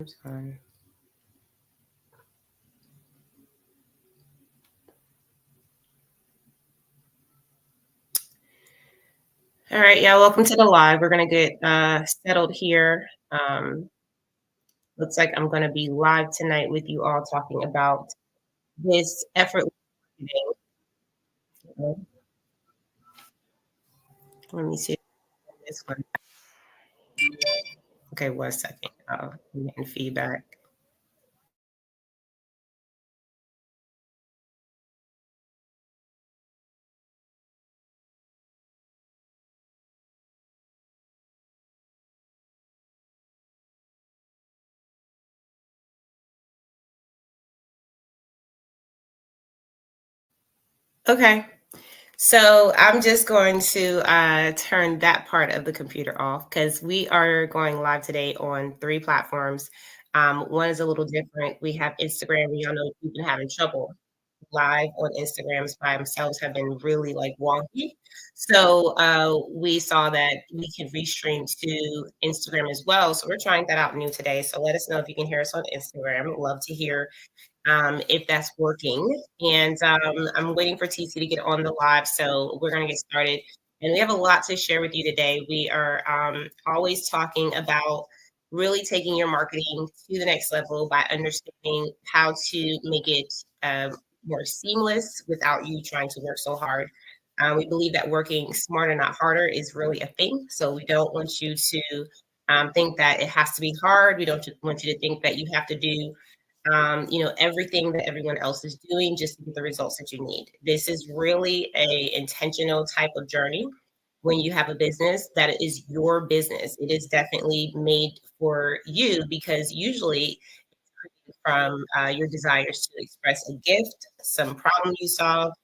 On. All right, yeah, welcome to the live. We're gonna get settled here. Looks like I'm gonna be live tonight with you all talking about this effortless marketing. Let me see this one. Okay, 1 second. I'm getting feedback. Okay, so I'm just going to turn that part of the computer off because we are going live today on 3 platforms. One is a little different. We have Instagram. We all know we've been having trouble live on Instagrams by themselves have been really like wonky. So we saw that we could restream to Instagram as well. So we're trying that out new today. So let us know if you can hear us on Instagram. Love to hear if that's working. And I'm waiting for TeeCee to get on the live. So we're going to get started. And we have a lot to share with you today. We are always talking about really taking your marketing to the next level by understanding how to make it more seamless without you trying to work so hard. We believe that working smarter, not harder, is really a thing. So we don't want you to think that it has to be hard. We don't want you to think that you have to do everything that everyone else is doing just to get the results that you need. This is really a intentional type of journey when you have a business that is your business. It is definitely made for you because usually from your desires to express a gift, some problem you solve.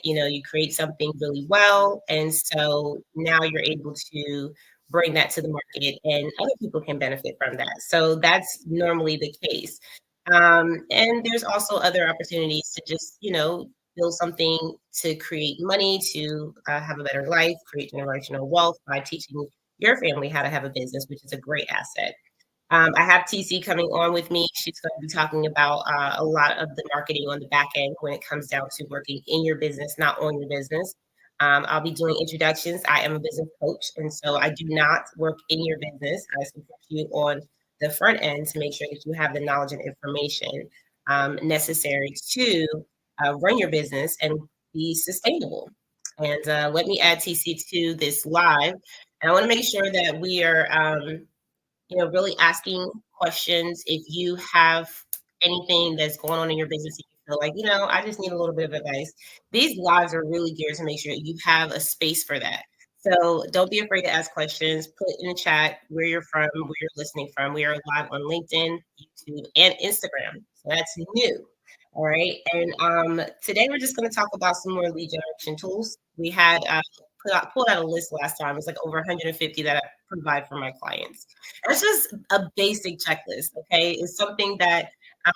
You create something really well. And so now you're able to bring that to the market and other people can benefit from that. So that's normally the case. And there's also other opportunities to just, build something to create money, to have a better life, create generational wealth by teaching your family how to have a business, which is a great asset. I have TeeCee coming on with me. She's going to be talking about a lot of the marketing on the back end when it comes down to working in your business, not on your business. I'll be doing introductions. I am a business coach, and so I do not work in your business. I support you on the front end to make sure that you have the knowledge and information necessary to run your business and be sustainable. And let me add TeeCee to this live. And I want to make sure that we are really asking questions. If you have anything that's going on in your business, and you feel like, I just need a little bit of advice. These lives are really geared to make sure you have a space for that. So don't be afraid to ask questions. Put in the chat where you're from, where you're listening from. We are live on LinkedIn, YouTube, and Instagram. So that's new. All right. And today we're just going to talk about some more lead generation tools. We had pulled out a list last time. It's like over 150 that I provide for my clients. It's just a basic checklist, okay? It's something that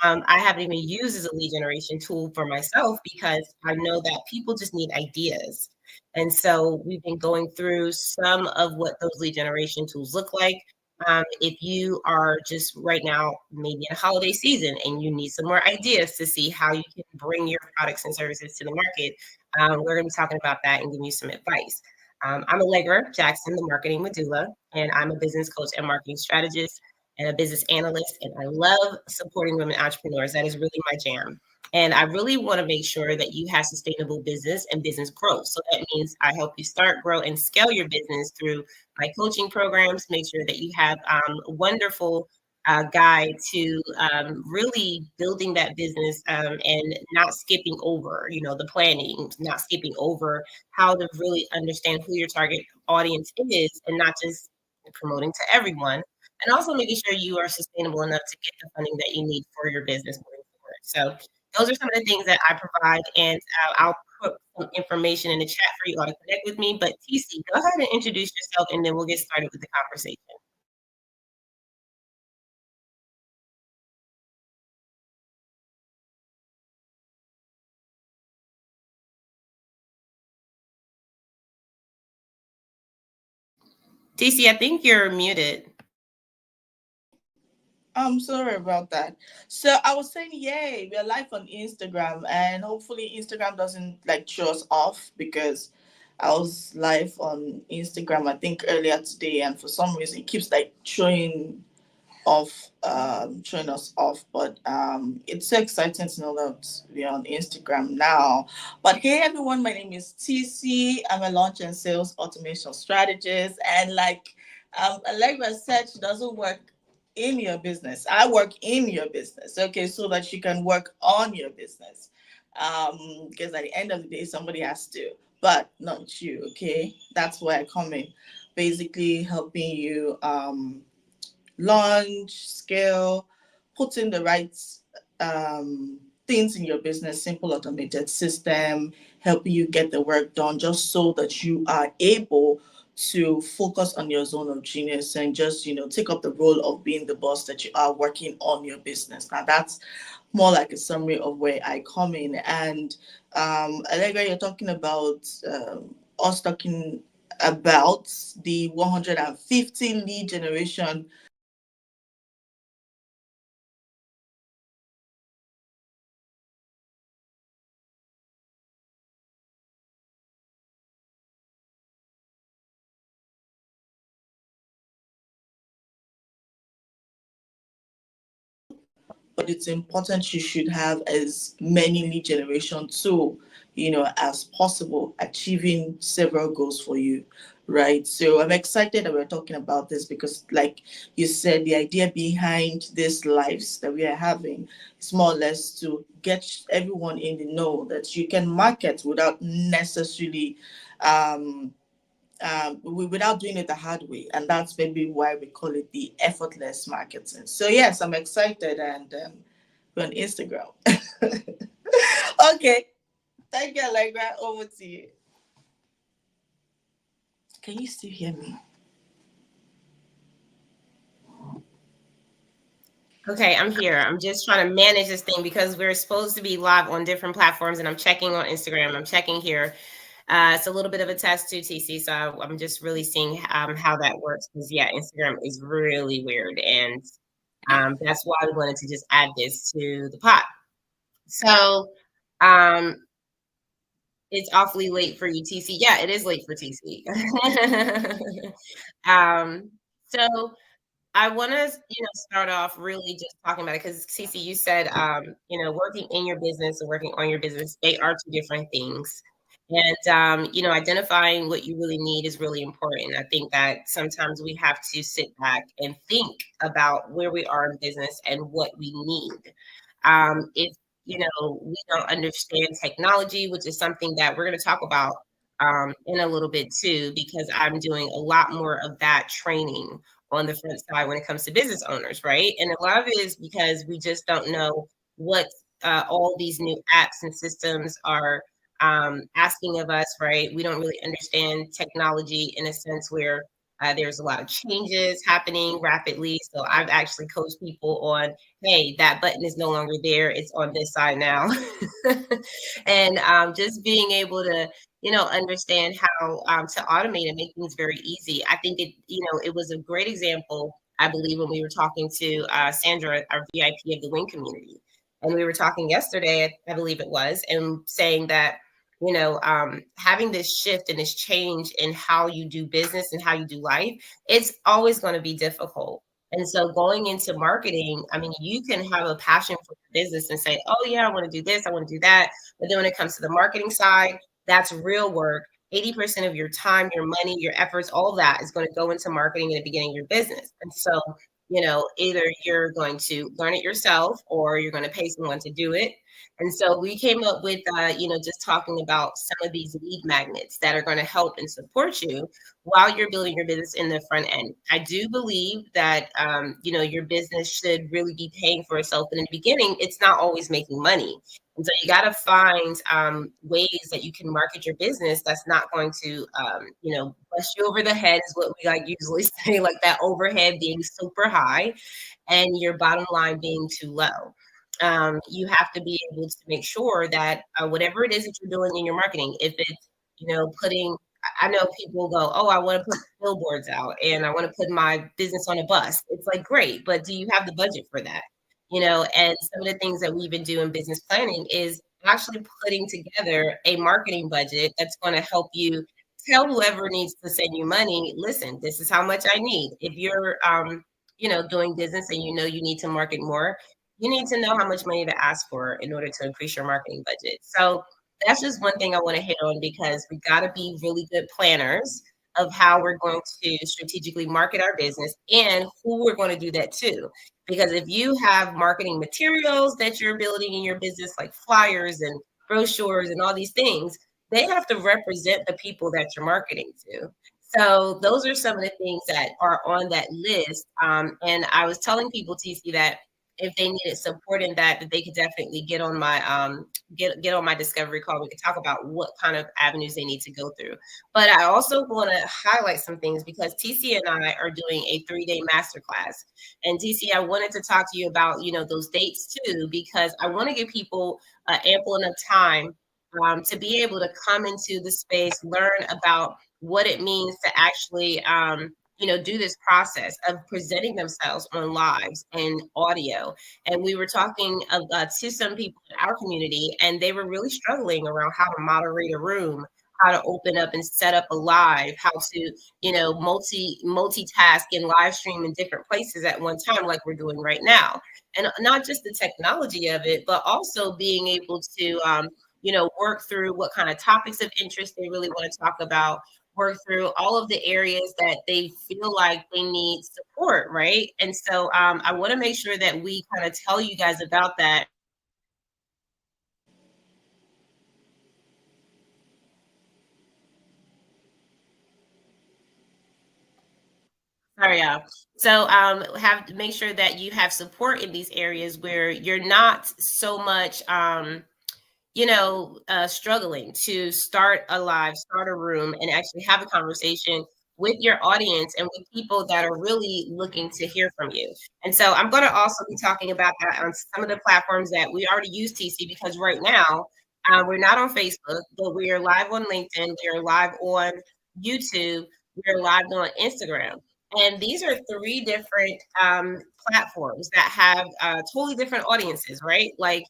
I haven't even used as a lead generation tool for myself because I know that people just need ideas. And so we've been going through some of what those lead generation tools look like. If you are just right now, maybe in a holiday season, and you need some more ideas to see how you can bring your products and services to the market, we're going to be talking about that and giving you some advice. I'm Allegra Jackson, the marketing medulla, and I'm a business coach and marketing strategist and a business analyst. And I love supporting women entrepreneurs. That is really my jam. And I really want to make sure that you have sustainable business and business growth. So that means I help you start, grow, and scale your business through my coaching programs. Make sure that you have a wonderful guide to really building that business and not skipping over, the planning, not skipping over how to really understand who your target audience is and not just promoting to everyone. And also making sure you are sustainable enough to get the funding that you need for your business moving forward. So those are some of the things that I provide, and I'll put some information in the chat for you all to connect with me. But TeeCee, go ahead and introduce yourself, and then we'll get started with the conversation. TeeCee, I think you're muted. I'm sorry about that. So I was saying, yay, we're live on Instagram, and hopefully Instagram doesn't like show us off because I was live on Instagram I think earlier today, and for some reason it keeps like showing us off. But it's so exciting to know that we're on Instagram now. But hey everyone, my name is TC. I'm a launch and sales automation strategist, and like Allegra said, she doesn't work in your business. I work in your business, okay, so that you can work on your business. Because at the end of the day, somebody has to, but not you, okay? That's where I come in, basically helping you launch, scale, put in the right things in your business, simple automated system, helping you get the work done just so that you are able to focus on your zone of genius and just, take up the role of being the boss that you are working on your business. Now, that's more like a summary of where I come in. And Allegra, you're talking about us talking about the 150 lead generation. But it's important you should have as many lead generation tool, as possible, achieving several goals for you, right? So I'm excited that we're talking about this because, like you said, the idea behind these lives that we are having is more or less to get everyone in the know that you can market without necessarily without doing it the hard way. And that's maybe why we call it the effortless marketing. So, yes, I'm excited, and we're on Instagram. Okay. Thank you, Allegra. Over to you. Can you still hear me? Okay, I'm here. I'm just trying to manage this thing because we're supposed to be live on different platforms, and I'm checking on Instagram. I'm checking here. It's a little bit of a test too, TC. So I'm just really seeing how that works because yeah, Instagram is really weird, and that's why we wanted to just add this to the pot. So um, it's awfully late for you, TC. Yeah, it is late for TC. um, so I want to, start off really just talking about it because Cece, you said, working in your business and working on your business, they are two different things. And, identifying what you really need is really important. I think that sometimes we have to sit back and think about where we are in business and what we need. If, we don't understand technology, which is something that we're going to talk about in a little bit too, because I'm doing a lot more of that training on the front side when it comes to business owners, right? And a lot of it is because we just don't know what all these new apps and systems are asking of us, right? We don't really understand technology in a sense where there's a lot of changes happening rapidly. So I've actually coached people on, hey, that button is no longer there. It's on this side now. And just being able to understand how to automate and make things very easy. I think it was a great example, I believe, when we were talking to Sandra, our VIP of the Wing community. And we were talking yesterday, I believe it was, and saying that, having this shift and this change in how you do business and how you do life, it's always going to be difficult. And so going into marketing, I mean, you can have a passion for business and say, oh, yeah, I want to do this, I want to do that. But then when it comes to the marketing side, that's real work. 80% of your time, your money, your efforts, all of that is going to go into marketing in the beginning of your business. And so, either you're going to learn it yourself or you're going to pay someone to do it. And so we came up with, just talking about some of these lead magnets that are going to help and support you while you're building your business in the front end. I do believe that, your business should really be paying for itself. And in the beginning, it's not always making money. And so you got to find ways that you can market your business that's not going to, bust you over the head is what we like usually say, like that overhead being super high and your bottom line being too low. You have to be able to make sure that whatever it is that you're doing in your marketing, if it's, putting I know people go, oh, I want to put billboards out and I want to put my business on a bus. It's like, great, but do you have the budget for that? And some of the things that we've been doing business planning is actually putting together a marketing budget that's going to help you tell whoever needs to send you money, listen, this is how much I need. If you're, doing business and you need to market more, you need to know how much money to ask for in order to increase your marketing budget. So that's just one thing I want to hit on because we got to be really good planners of how we're going to strategically market our business and who we're going to do that to. Because if you have marketing materials that you're building in your business, like flyers and brochures and all these things, they have to represent the people that you're marketing to. So those are some of the things that are on that list. And I was telling people, TeeCee, that if they needed support in that they could definitely get on my get on my discovery call. We could talk about what kind of avenues they need to go through. But I also want to highlight some things because TeeCee and I are doing a 3-day masterclass. And TeeCee, I wanted to talk to you about those dates too, because I want to give people ample enough time to be able to come into the space, learn about what it means to actually do this process of presenting themselves on lives and audio. And we were talking to some people in our community, and they were really struggling around how to moderate a room, how to open up and set up a live, how to, multitask and live stream in different places at one time, like we're doing right now. And not just the technology of it, but also being able to, work through what kind of topics of interest they really want to talk about, work through all of the areas that they feel like they need support, right? And so I want to make sure that we kind of tell you guys about that. Sorry, y'all. So have to make sure that you have support in these areas where you're not so much struggling to start a live, start a room, and actually have a conversation with your audience and with people that are really looking to hear from you. And so I'm going to also be talking about that on some of the platforms that we already use, TeeCee, because right now we're not on Facebook, but we are live on LinkedIn, we are live on YouTube, we are live on Instagram. And these are 3 different platforms that have totally different audiences, right? Like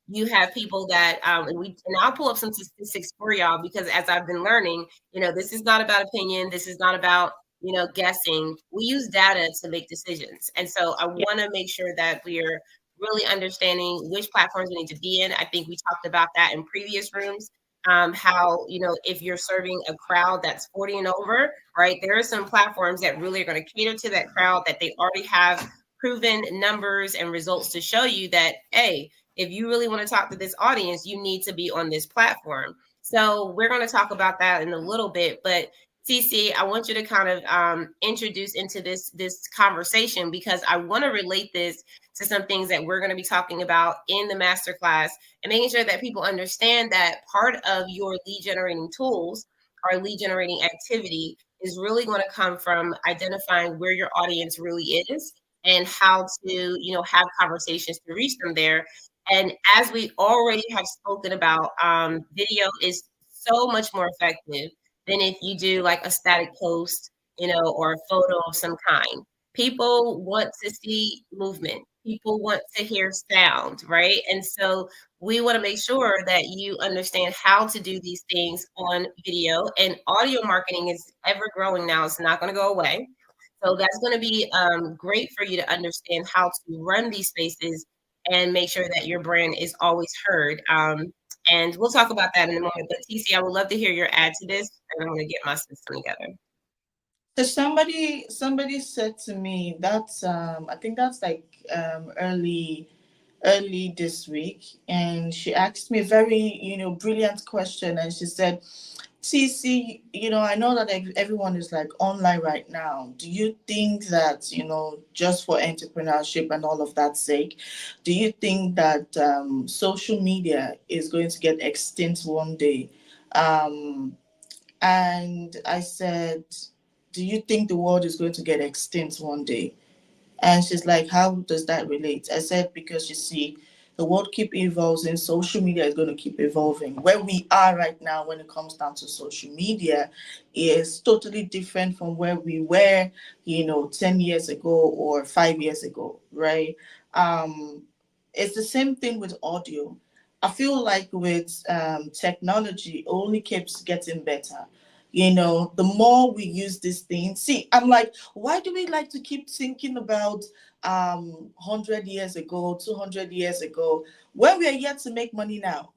you have people that and I'll pull up some statistics for y'all because as I've been learning, this is not about opinion, this is not about guessing. We use data to make decisions, and so I want to make sure that we're really understanding which platforms we need to be in. I think we talked about that in previous rooms. How if you're serving a crowd that's 40 and over, right, there are some platforms that really are going to cater to that crowd, that they already have proven numbers and results to show you that, hey, if you really want to talk to this audience, you need to be on this platform. So we're going to talk about that in a little bit. But TeeCee, I want you to kind of introduce into this conversation because I want to relate this to some things that we're going to be talking about in the masterclass and making sure that people understand that part of your lead generating tools or lead generating activity is really going to come from identifying where your audience really is and how to have conversations to reach them there. And as we already have spoken about, video is so much more effective than if you do like a static post, or a photo of some kind. People want to see movement. People want to hear sound, right? And so we want to make sure that you understand how to do these things on video. And audio marketing is ever growing now. It's not going to go away. So that's going to be great for you to understand how to run these spaces and make sure that your brand is always heard. And we'll talk about that in a moment. But TeeCee, I would love to hear your add to this, and I'm going to get my system together. So somebody said to me that's I think that's like early this week, and she asked me a very brilliant question, and she said, TeeCee, I know that everyone is like online right now. Do you think that, just for entrepreneurship and all of that sake, do you think that social media is going to get extinct one day? And I said, do you think the world is going to get extinct one day? And she's like, how does that relate? I said, because you see, The world keep evolving. Social media is going to keep evolving. Where we are right now when it comes down to social media is totally different from where we were, 10 years ago or 5 years ago, right? Um, it's the same thing with audio. I feel like with technology, it only keeps getting better. The more we use this thing, see, I'm like, why do we like to keep thinking about 100 years ago, 200 years ago, when we are yet to make money now?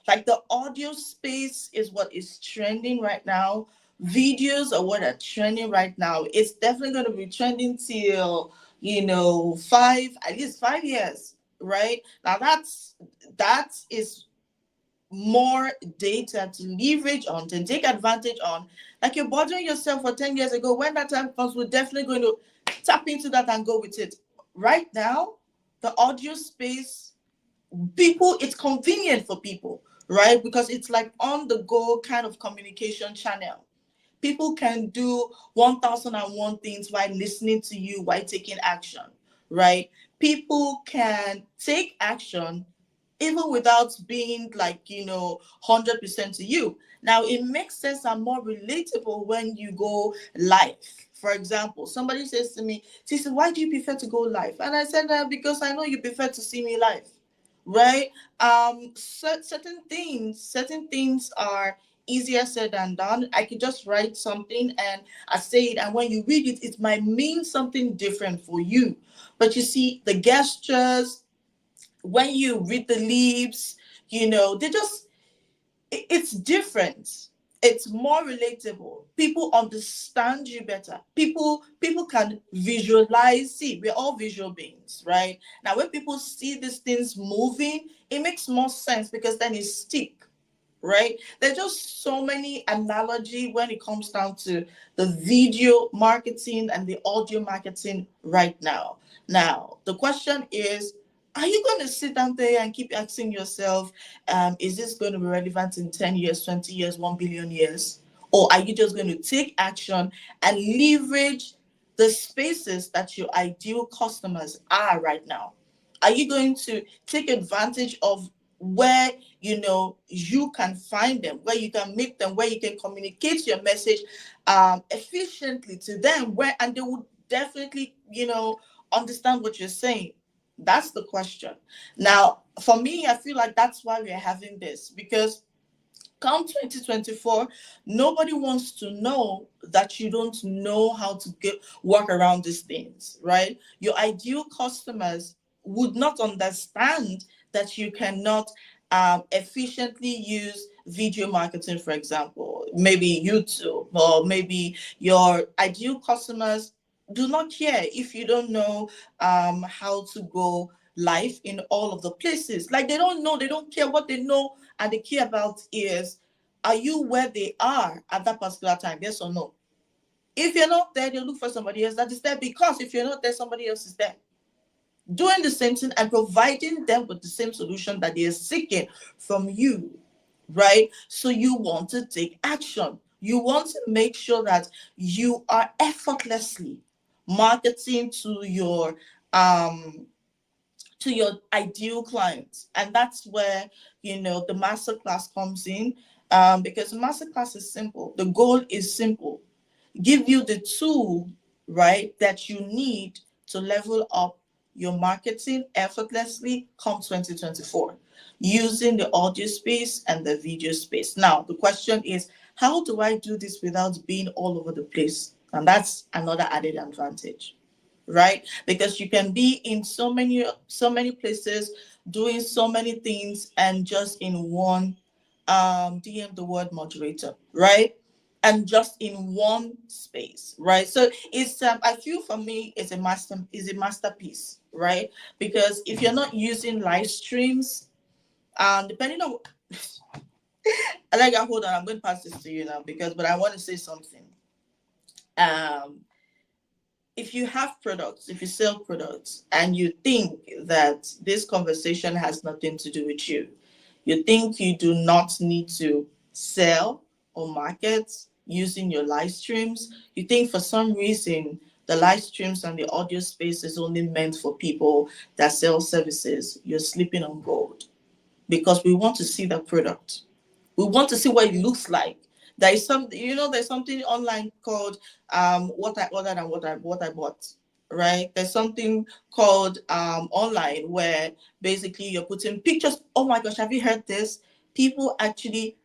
Like the audio space is what is trending right now. Videos are what are trending right now. It's definitely going to be trending till, at least 5 years, right? Now that is more data to leverage on, to take advantage on. Like you're bothering yourself for 10 years ago. When that time comes, we're definitely going to tap into that and go with it. Right now, the audio space, people, it's convenient for people, right? Because it's like on the go kind of communication channel. People can do 1001 things while listening to you, while taking action, right? People can take action even without being like, 100% to you. Now, it makes sense and more relatable when you go live. For example, somebody says to me, "TeeCee, why do you prefer to go live?" And I said, because I know you prefer to see me live, right? Certain things are easier said than done. I could just write something and I say it, and when you read it, it might mean something different for you. But you see, the gestures, when you read the leaves, they just, it's different. It's more relatable. People understand you better. People can visualize. See, we're all visual beings, right? Now when people see these things moving, it makes more sense because then it stick, right? There's just so many analogy when it comes down to the video marketing and the audio marketing right now. Now, the question is, are you going to sit down there and keep asking yourself, is this going to be relevant in 10 years, 20 years, 1 billion years? Or are you just going to take action and leverage the spaces that your ideal customers are right now? Are you going to take advantage of where you can find them, where you can meet them, where you can communicate your message efficiently to them, where and they would definitely understand what you're saying? That's the question. Now, for me, I feel like that's why we're having this, because come 2024, nobody wants to know that you don't know how to work around these things, right? Your ideal customers would not understand that you cannot efficiently use video marketing, for example, maybe YouTube, or maybe your ideal customers do not care if you don't know how to go live in all of the places. Like they don't know, they don't care. What they know and they care about is, are you where they are at that particular time? Yes or no? If you're not there, they look for somebody else that is there, because if you're not there, somebody else is there doing the same thing and providing them with the same solution that they are seeking from you, right? So you want to take action. You want to make sure that you are effortlessly marketing um to your ideal clients. And that's where the masterclass comes in, because the masterclass is simple. The goal is simple: give you the tool, right, that you need to level up your marketing effortlessly come 2024, using the audio space and the video space. Now the question is, how do I do this without being all over the place? And that's another added advantage, right? Because you can be in so many places doing so many things and just in one DM the word moderator, right? And just in one space, right? So it's I feel for me it's a masterpiece, right? Because if you're not using live streams, depending on like, hold on, I'm going to pass this to you now, because but I want to say something. um if you have products, if you sell products, and you think that this conversation has nothing to do with you, you think you do not need to sell or market using your live streams, you think for some reason the live streams and the audio space is only meant for people that sell services, you're sleeping on gold, because we want to see the product. We want to see what it looks like. There is some, there's something online called what I ordered and what I bought. Right? There's something called online where basically you're putting pictures. Oh my gosh, have you heard this? People actually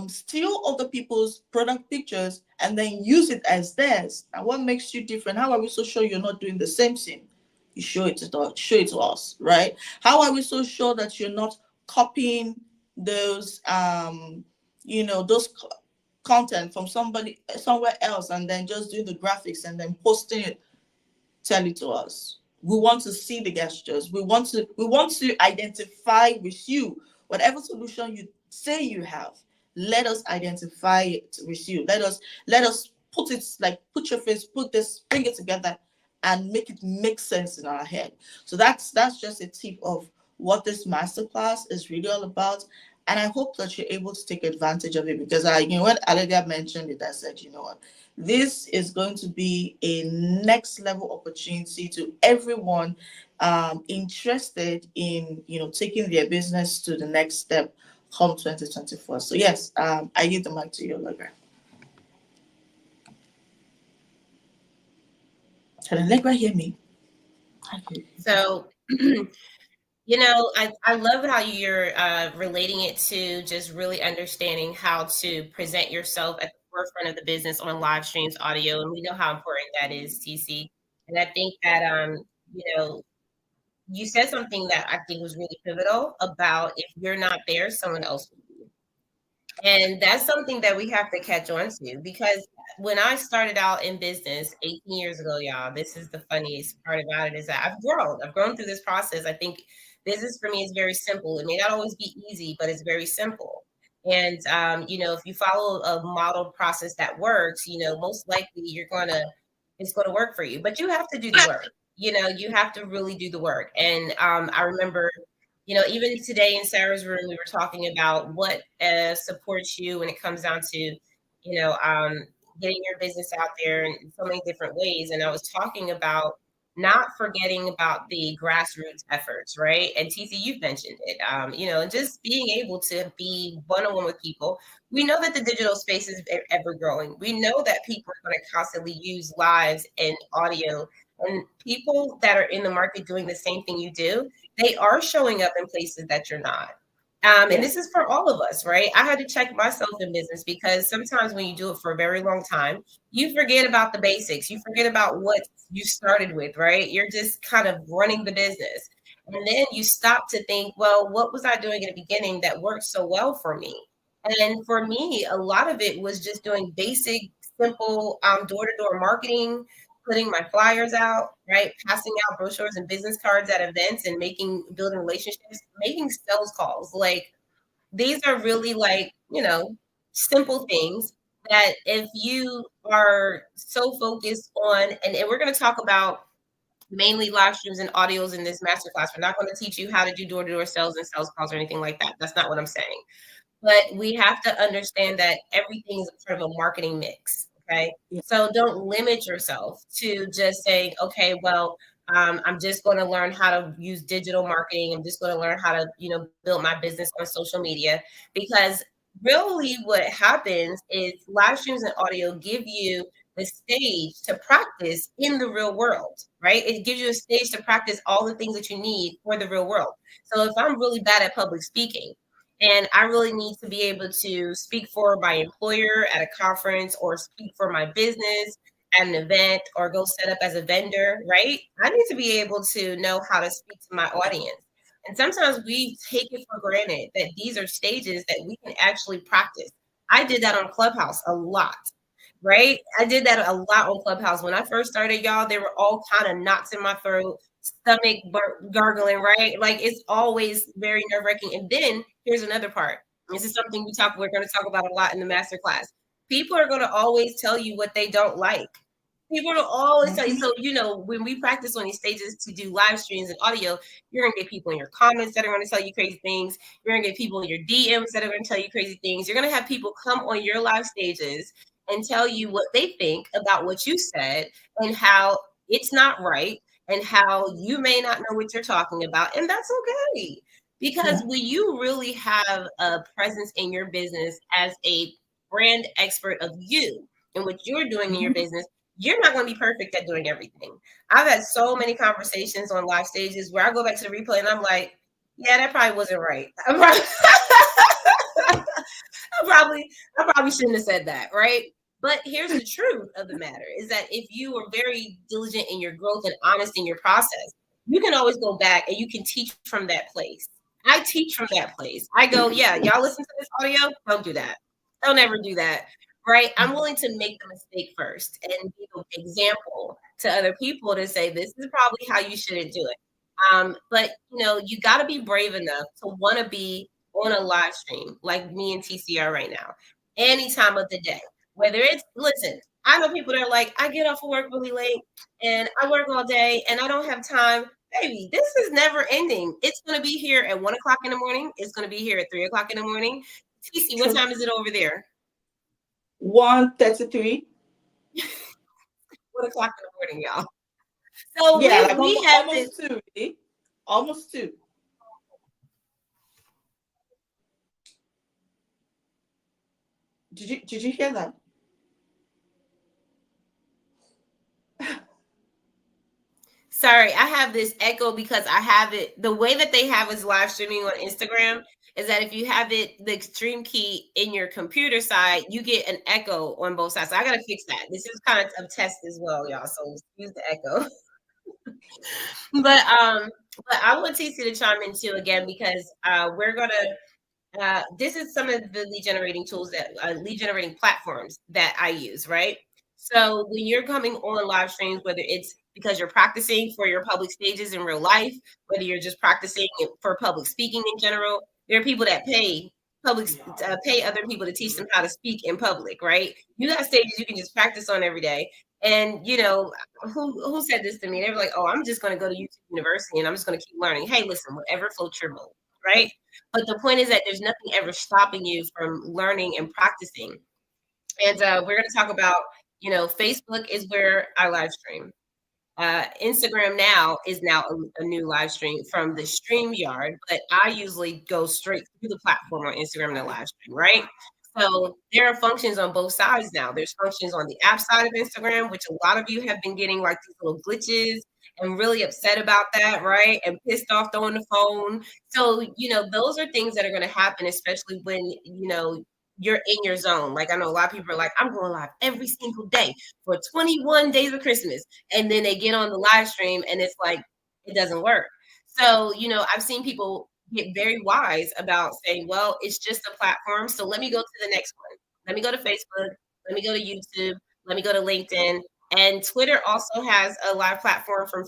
steal other people's product pictures and then use it as theirs. And what makes you different? How are we so sure you're not doing the same thing? You show it to us, right? How are we so sure that you're not copying those those content from somebody somewhere else and then just doing the graphics and then posting it? Tell it to us. We want to see the gestures. We want to identify with you. Whatever solution you say you have, let us identify it with you. Let us put it, like, put your face, put this, bring it together and make it make sense in our head. So that's just a tip of what this masterclass is really all about. And I hope that you're able to take advantage of it, because when Allegra mentioned it, I said, you know what, this is going to be a next level opportunity to everyone interested in taking their business to the next step come 2024. So yes, I give the mic to you, Allegra. Can Allegra hear me? So, I love how you're relating it to just really understanding how to present yourself at the forefront of the business on live streams audio. And we know how important that is, TC. And I think that, you know, you said something that I think was really pivotal about if you're not there, someone else will be. And that's something that we have to catch on to, because when I started out in business 18 years ago, y'all, this is the funniest part about it, is that I've grown. I've grown through this process. I think business for me is very simple. It may not always be easy, but it's very simple. And, if you follow a modeled process that works, most likely it's going to work for you, but you have to do the work. You have to really do the work. And I remember even today in Sarah's room, we were talking about what supports you when it comes down to, getting your business out there in so many different ways. And I was talking about not forgetting about the grassroots efforts, right? And TC, you've mentioned it, and just being able to be one-on-one with people. We know that the digital space is ever growing. We know that people are going to constantly use lives and audio, and people that are in the market doing the same thing you do, they are showing up in places that you're not. And this is for all of us, right? I had to check myself in business, because sometimes when you do it for a very long time, you forget about the basics. You forget about what you started with, right? You're just kind of running the business. And then you stop to think, well, what was I doing in the beginning that worked so well for me? And for me, a lot of it was just doing basic, simple door-to-door marketing, putting my flyers out, right? Passing out brochures and business cards at events, and building relationships, making sales calls. Like, these are really, like, simple things that if you are so focused on, and we're going to talk about mainly live streams and audios in this masterclass. We're not going to teach you how to do door-to-door sales and sales calls or anything like that. That's not what I'm saying. But we have to understand that everything is a part of a marketing mix. Okay. Yeah. So don't limit yourself to just saying, okay, well, I'm just going to learn how to use digital marketing. I'm just going to learn how to, build my business on social media, because really what happens is live streams and audio give you the stage to practice in the real world, right? It gives you a stage to practice all the things that you need for the real world. So if I'm really bad at public speaking, and I really need to be able to speak for my employer at a conference, or speak for my business at an event, or go set up as a vendor, right? I need to be able to know how to speak to my audience. And sometimes we take it for granted that these are stages that we can actually practice. I did that on Clubhouse a lot, right? I did that a lot on Clubhouse. When I first started, y'all, there were all kind of knots in my throat, stomach gargling, right? Like, it's always very nerve-wracking. And then here's another part. This is something we're going to talk about a lot in the masterclass. People are going to always tell you what they don't like. People will always tell you. So, when we practice on these stages to do live streams and audio, you're going to get people in your comments that are going to tell you crazy things. You're going to get people in your DMs that are going to tell you crazy things. You're going to have people come on your live stages and tell you what they think about what you said and how it's not right and how you may not know what you're talking about. And that's okay. Because Yeah. when you really have a presence in your business as a brand expert of you and what you're doing in your Mhm. business, you're not going to be perfect at doing everything. I've had so many conversations on live stages where I go back to the replay and I'm like, yeah, that probably wasn't right. I probably shouldn't have said that, right? But here's the truth of the matter is that if you are very diligent in your growth and honest in your process, you can always go back and you can teach from that place. I teach from that place. I go, yeah, y'all listen to this audio, don't do that. Don't ever do that. Right? I'm willing to make the mistake first and be an example to other people to say this is probably how you shouldn't do it. But you got to be brave enough to want to be on a live stream like me and TC are right now, any time of the day. Whether it's, listen, I know people that are like, I get off of work really late and I work all day and I don't have time. Baby, this is never ending. It's going to be here at 1 o'clock in the morning. It's going to be here at 3 o'clock in the morning. TC, what True. time is it over there? 1:33. 1 o'clock in the morning, y'all. So Yeah, we like we have this. almost two, really. Almost two. Did you hear that? Sorry, I have this echo because I have it. The way that they have is live streaming on Instagram is that if you have it, the extreme key in your computer side, you get an echo on both sides. So I got to fix that. This is kind of a test as well, y'all. So use the echo. But I want TC to chime in too again because we're gonna this is some of the lead generating tools that lead generating platforms that I use, right? So when you're coming on live streams, whether it's because you're practicing for your public stages in real life, whether you're just practicing for public speaking in general, there are people that pay other people to teach them how to speak in public, right? You got stages you can just practice on every day. And who said this to me? They were like, "Oh, I'm just going to go to YouTube University and I'm just going to keep learning." Hey, listen, whatever floats your boat, right? But the point is that there's nothing ever stopping you from learning and practicing. And we're going to talk about, Facebook is where I live stream. Instagram now is now a new live stream from the StreamYard, but I usually go straight to the platform on Instagram and the live stream, right? So there are functions on both sides now. There's functions on the app side of Instagram, which a lot of you have been getting like these little glitches and really upset about that, right? And pissed off throwing the phone. So, those are things that are going to happen, especially when, you're in your zone. Like I know a lot of people are like, I'm going live every single day for 21 days of Christmas, and then they get on the live stream and it's like it doesn't work. So I've seen people get very wise about saying, well, it's just a platform, so let me go to the next one. Let me go to Facebook, let me go to YouTube, let me go to LinkedIn. And Twitter also has a live platform from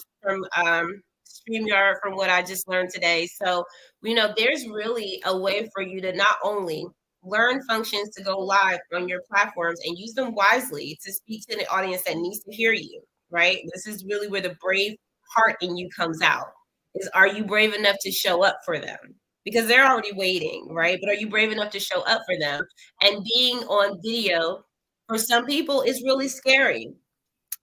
StreamYard, from what I just learned today. So there's really a way for you to not only learn functions to go live on your platforms and use them wisely to speak to the audience that needs to hear you, right? This is really where the brave heart in you comes out. Is, are you brave enough to show up for them? Because they're already waiting, right? But are you brave enough to show up for them? And being on video for some people is really scary,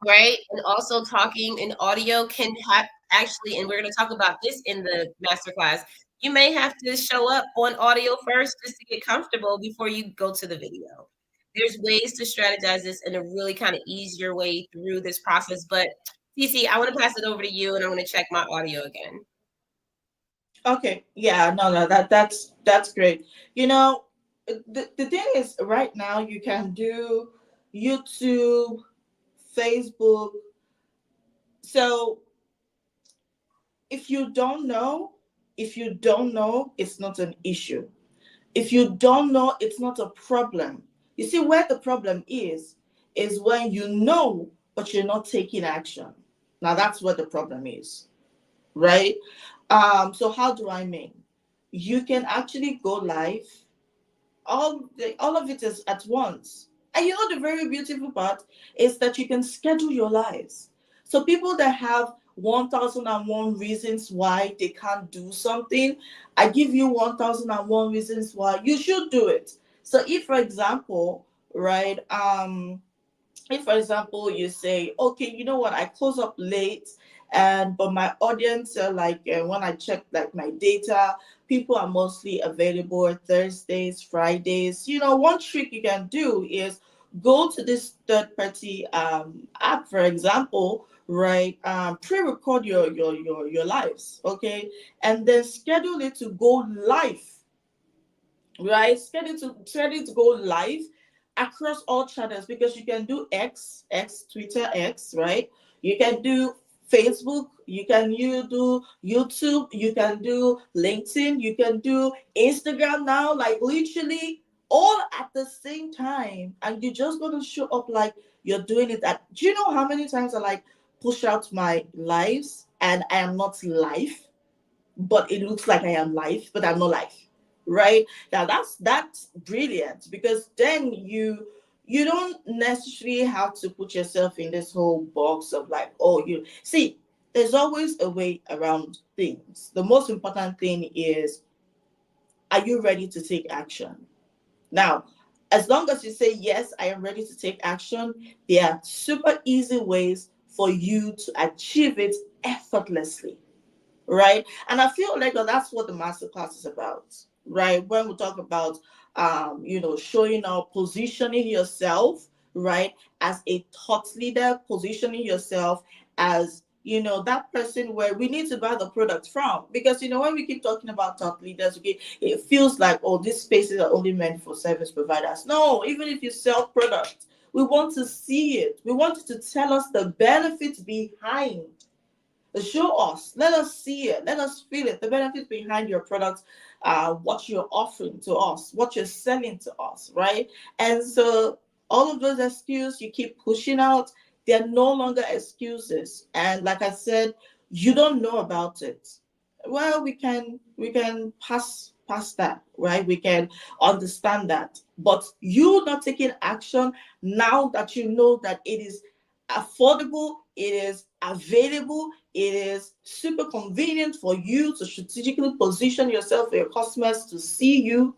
right? And also talking in audio can have actually, and we're going to talk about this in the masterclass. You may have to show up on audio first just to get comfortable before you go to the video. There's ways to strategize this in a really kind of easier way through this process. But TC, I want to pass it over to you, and I'm going to check my audio again. Okay. Yeah. No. No. That's great. You know, the thing is, right now you can do YouTube, Facebook. So if you don't know, it's not an issue. If you don't know, it's not a problem. You see, where the problem is when you know, but you're not taking action. Now that's what the problem is, right? So how do I mean? You can actually go live. All of it is at once. And the very beautiful part is that you can schedule your lives. So people that have 1001 reasons why they can't do something, I give you 1001 reasons why you should do it. So if, for example, right? If for example you say, okay, you know what, I close up late, and but my audience like when I check like my data, people are mostly available Thursdays, Fridays. One trick you can do is go to this third party app, for example, right? Pre-record your lives, okay, and then schedule it to go live, right? Schedule to go live across all channels, because you can do Twitter X, right? You can do Facebook, you do YouTube, you can do LinkedIn, you can do Instagram now, like literally all at the same time, and you're just gonna show up like you're doing it at. Do you know how many times I like push out my lives and I am not live, but it looks like I am live, but I'm not live, right? Now that's brilliant, because then you don't necessarily have to put yourself in this whole box of like, oh, you see, there's always a way around things. The most important thing is, are you ready to take action? Now, as long as you say yes, I am ready to take action, there are super easy ways for you to achieve it effortlessly, right? And I feel like that's what the masterclass is about, right? When we talk about, showing up, positioning yourself, right, as a thought leader, positioning yourself as that person where we need to buy the product from, because when we keep talking about thought leaders, okay, it feels like, oh, these spaces are only meant for service providers. No, even if you sell product, we want to see it. We want you to tell us the benefits behind. Show us, let us see it, let us feel it, the benefits behind your product, what you're offering to us, what you're selling to us, right? And so all of those excuses you keep pushing out, they're no longer excuses. And like I said, you don't know about it. Well, we can pass that, right? We can understand that. But you not taking action, now that you know that it is affordable, it is available, it is super convenient for you to strategically position yourself for your customers to see you,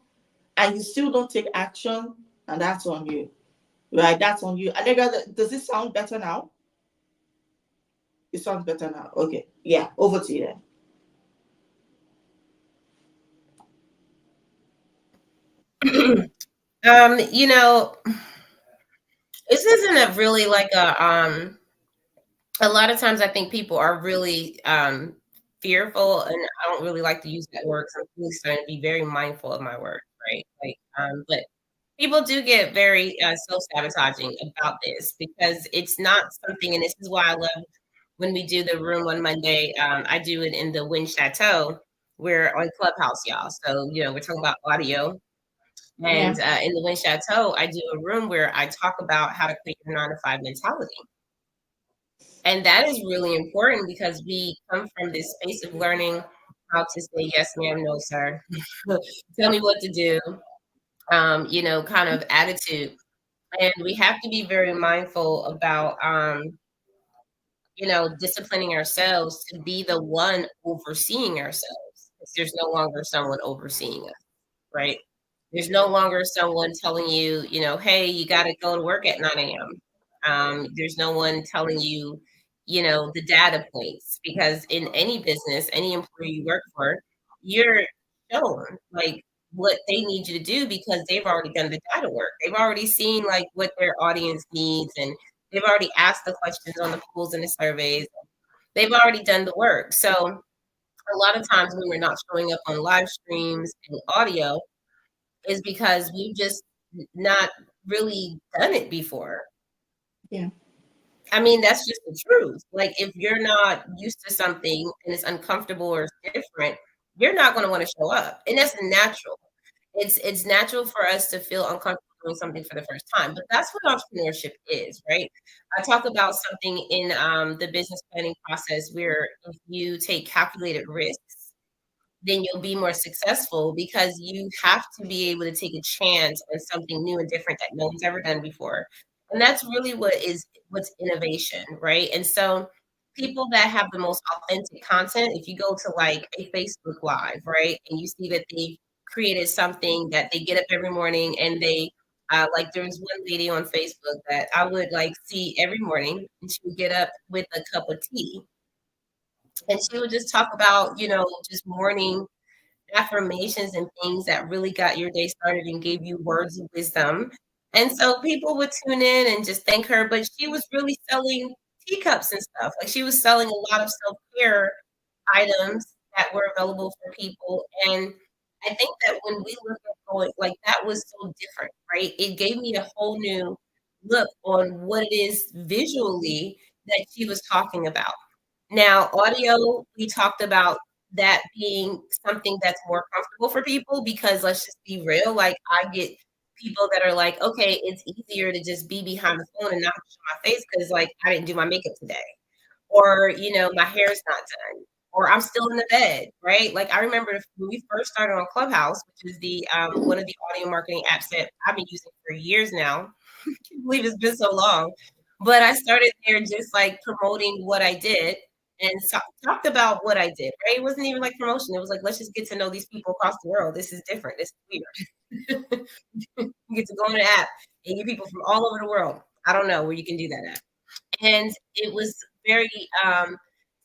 and you still don't take action, and that's on you, right? That's on you. Allegra, does this sound better now? It sounds better now. Okay. Yeah, over to you um, you know, this isn't a really like a lot of times I think people are really fearful, and I don't really like to use that word because I'm really starting to be very mindful of my words, right? Like, but people do get very self-sabotaging about this because it's not something, and this is why I love when we do the room on Monday. I do it in the Wind Chateau. We're on Clubhouse, y'all. So, we're talking about audio. yeah. And in the Wind Chateau, I do a room where I talk about how to create your 9 to 5 mentality. And that is really important because we come from this space of learning how to say yes, ma'am, no, sir. Tell me what to do, kind of attitude. And we have to be very mindful about, disciplining ourselves to be the one overseeing ourselves. There's no longer someone overseeing us, right? There's no longer someone telling you, hey, you got to go to work at 9 a.m. There's no one telling you, the data points, because in any business, any employee you work for, you're shown like what they need you to do because they've already done the data work. They've already seen like what their audience needs, and they've already asked the questions on the polls and the surveys. They've already done the work. So a lot of times when we're not showing up on live streams and audio is because we've just not really done it before. Yeah. I mean, that's just the truth. Like, if you're not used to something and it's uncomfortable or it's different, you're not going to want to show up, and that's natural. It's natural for us to feel uncomfortable doing something for the first time, but that's what entrepreneurship is, right? I talk about something in the business planning process where if you take calculated risks, then you'll be more successful because you have to be able to take a chance on something new and different that no one's ever done before. And that's really what's innovation, right? And so people that have the most authentic content, if you go to like a Facebook Live, right, and you see that they've created something that they get up every morning and they Like there was one lady on Facebook that I would like see every morning, and she would get up with a cup of tea, and she would just talk about, just morning affirmations and things that really got your day started and gave you words of wisdom. And so people would tune in and just thank her, but she was really selling teacups and stuff. Like she was selling a lot of self-care items that were available for people. And I think that when we look at going, like that was so different, right? It gave me a whole new look on what it is visually that she was talking about. Now, audio, we talked about that being something that's more comfortable for people because let's just be real. Like, I get people that are like, okay, it's easier to just be behind the phone and not show my face because, like, I didn't do my makeup today, or, my hair's not done, or I'm still in the bed, right? Like, I remember when we first started on Clubhouse, which is the one of the audio marketing apps that I've been using for years now. I can't believe it's been so long. But I started there just like promoting what I did and talked about what I did, right? It wasn't even like promotion. It was like, let's just get to know these people across the world. This is different. This is weird. You get to go on the app and get people from all over the world. I don't know where you can do that at. And it was very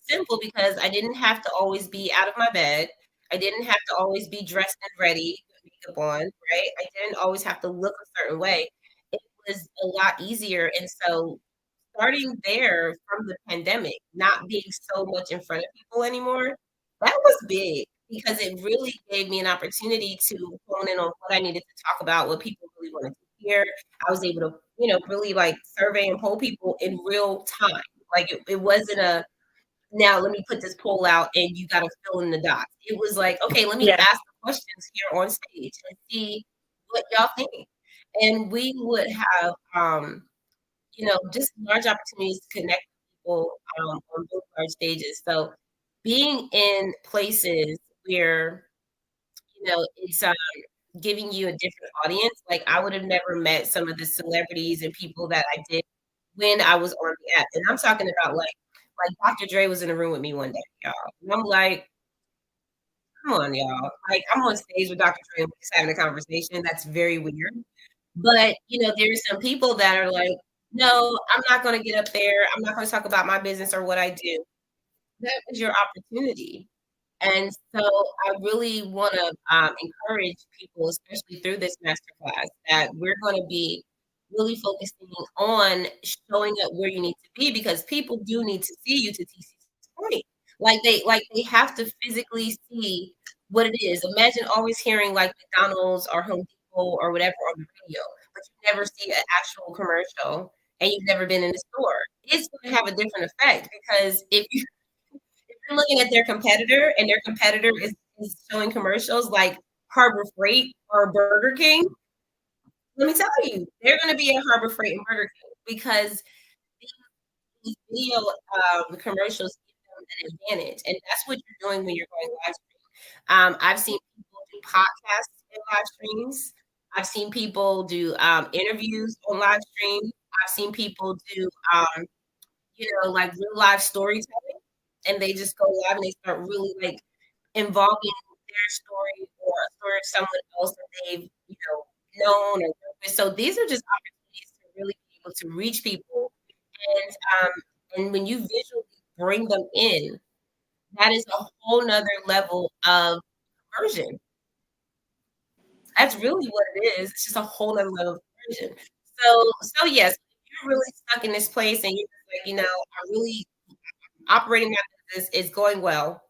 simple because I didn't have to always be out of my bed. I didn't have to always be dressed and ready with makeup on, right? I didn't always have to look a certain way. It was a lot easier. And so starting there from the pandemic, not being so much in front of people anymore, that was big because it really gave me an opportunity to hone in on what I needed to talk about, what people really wanted to hear. I was able to, really like survey and poll people in real time. Like it wasn't a now let me put this poll out and you got to fill in the dots. It was like, okay, let me Yeah. ask the questions here on stage and see what y'all think. And we would have just large opportunities to connect with people on both large stages. So being in places where, it's giving you a different audience, like I would have never met some of the celebrities and people that I did when I was on the app. And I'm talking about like Dr. Dre was in the room with me one day, y'all. And I'm like, come on, y'all. Like I'm on stage with Dr. Dre and we're just having a conversation. That's very weird. But, there's some people that are like, no, I'm not going to get up there. I'm not going to talk about my business or what I do. That was your opportunity. And so I really want to encourage people, especially through this masterclass, that we're going to be really focusing on showing up where you need to be because people do need to see you to TC's point. Like they have to physically see what it is. Imagine always hearing like McDonald's or Home Depot or whatever on the radio, but you never see an actual commercial and you've never been in the store. It's going to have a different effect because if you're looking at their competitor and their competitor is showing commercials like Harbor Freight or Burger King, let me tell you, they're going to be at Harbor Freight and Burger King because these video commercials give them an advantage, and that's what you're doing when you're going live stream. I've seen people do podcasts in live streams. I've seen people do interviews on live stream. I've seen people do like real live storytelling, and they just go live and they start really like involving their story or a story of someone else that they've, known or worked with. So these are just opportunities to really be able to reach people. And when you visually bring them in, that is a whole nother level of conversion. That's really what it is. It's just a whole nother level of conversion. So yes, if you're really stuck in this place and you're just like, I really operating my business is going well,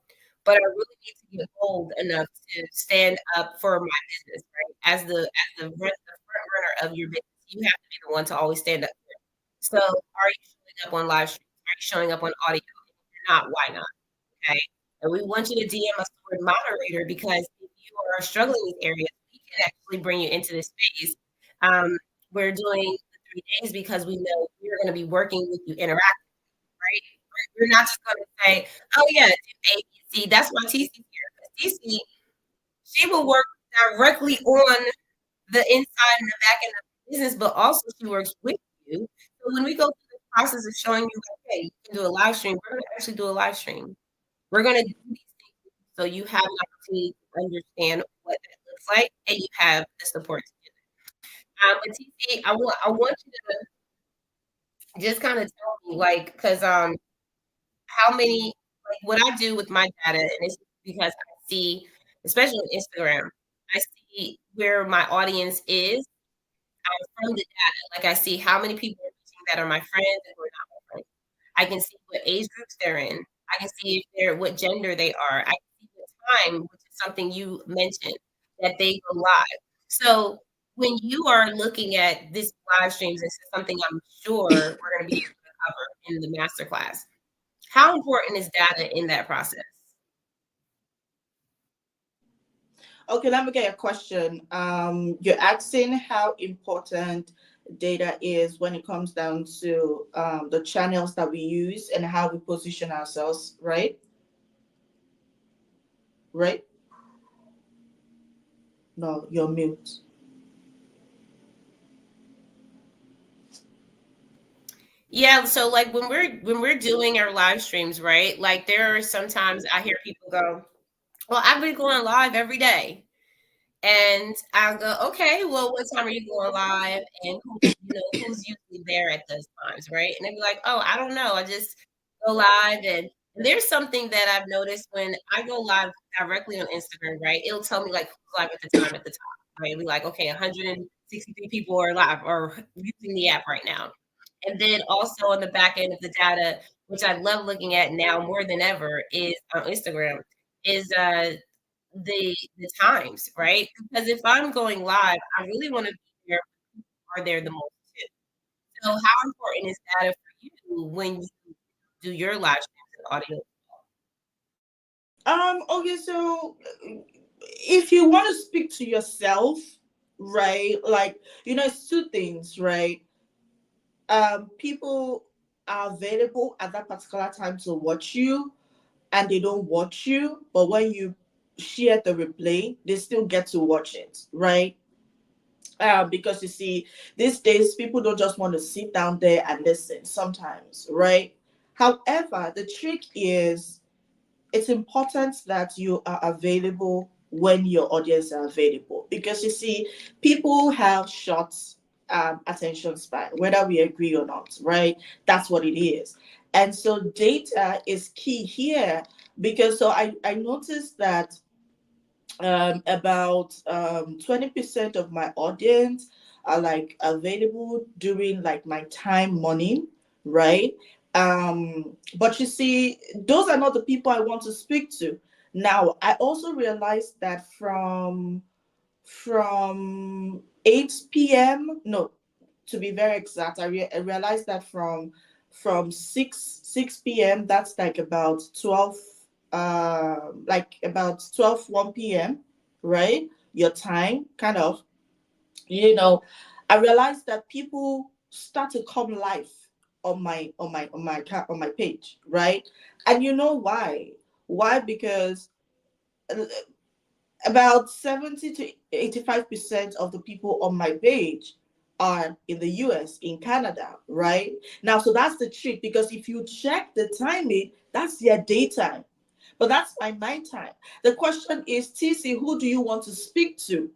but I really need to get bold enough to stand up for my business, right? As the front runner of your business, you have to be the one to always stand up for it. So, are you showing up on live streams? Are you showing up on audio? If you're not, why not? Okay. And we want you to DM us the word moderator because if you are struggling in these areas, we can actually bring you into this space. We're doing the 3 days because we know we're going to be working with you interactively, right? We're not just going to say, oh, yeah, do A, B, C. That's why TeeCee's here. Because TeeCee, she will work directly on the inside and the back end of the business, but also she works with you. So when we go through the process of showing you, like, hey, you can do a live stream, we're going to actually do a live stream. We're going to do these things so you have an opportunity to understand what that looks like and you have the support to do it. But TC, I want you to just kind of tell me, like, because how many, like, what I do with my data, and it's because I see, especially on Instagram, I see where my audience is from the data. Like, I see how many people are reaching that are my friends and who are not my friends. I can see what age groups they're in. I can see if they're what gender they are. I can see the time, which is something you mentioned, that they go live. So when you are looking at this live streams, this is something I'm sure we're going to be able to cover in the masterclass. How important is data in that process? Okay, let me get a question. You're asking how important data is when it comes down to the channels that we use and how we position ourselves, right? Right? No, you're mute. Yeah, so like when we're doing our live streams, right? Like there are sometimes I hear people go, "Well, I've been going live every day." And I'll go, okay, well, what time are you going live? And who's usually there at those times, right? And they'd be like, oh, I don't know. I just go live. And there's something that I've noticed when I go live directly on Instagram, right? It'll tell me like who's live at the top, right? It'll be like, okay, 163 people are live or using the app right now. And then also on the back end of the data, which I love looking at now more than ever, is on Instagram, is the times, right? Because if I'm going live, I really want to be there. Are there the most too? So how important is data for you when you do your live streams and audio? Okay, so if you want to speak to yourself, right? Like, it's two things, right? People are available at that particular time to watch you and they don't watch you, but when you share the replay, they still get to watch it, right? Because you see, these days people don't just want to sit down there and listen sometimes, right? However, the trick is it's important that you are available when your audience are available because you see, people have short attention span, whether we agree or not, right? That's what it is. And so data is key here because so I noticed that about 20% of my audience are like available during like my time morning, right? But you see, those are not the people I want to speak to. Now, I also realized that from 8 p.m. No, to be very exact, I realized that from 6 p.m. That's like about 12 like about 1 p.m., right? Your time, kind of, you know, I realized that people start to come live on my page, right? And you know why? Why? Because uh, about 70 to 85% of the people on my page are in the US, in Canada, right? Now, so that's the trick because if you check the timing, that's their daytime. But that's my nighttime. The question is, TC, who do you want to speak to?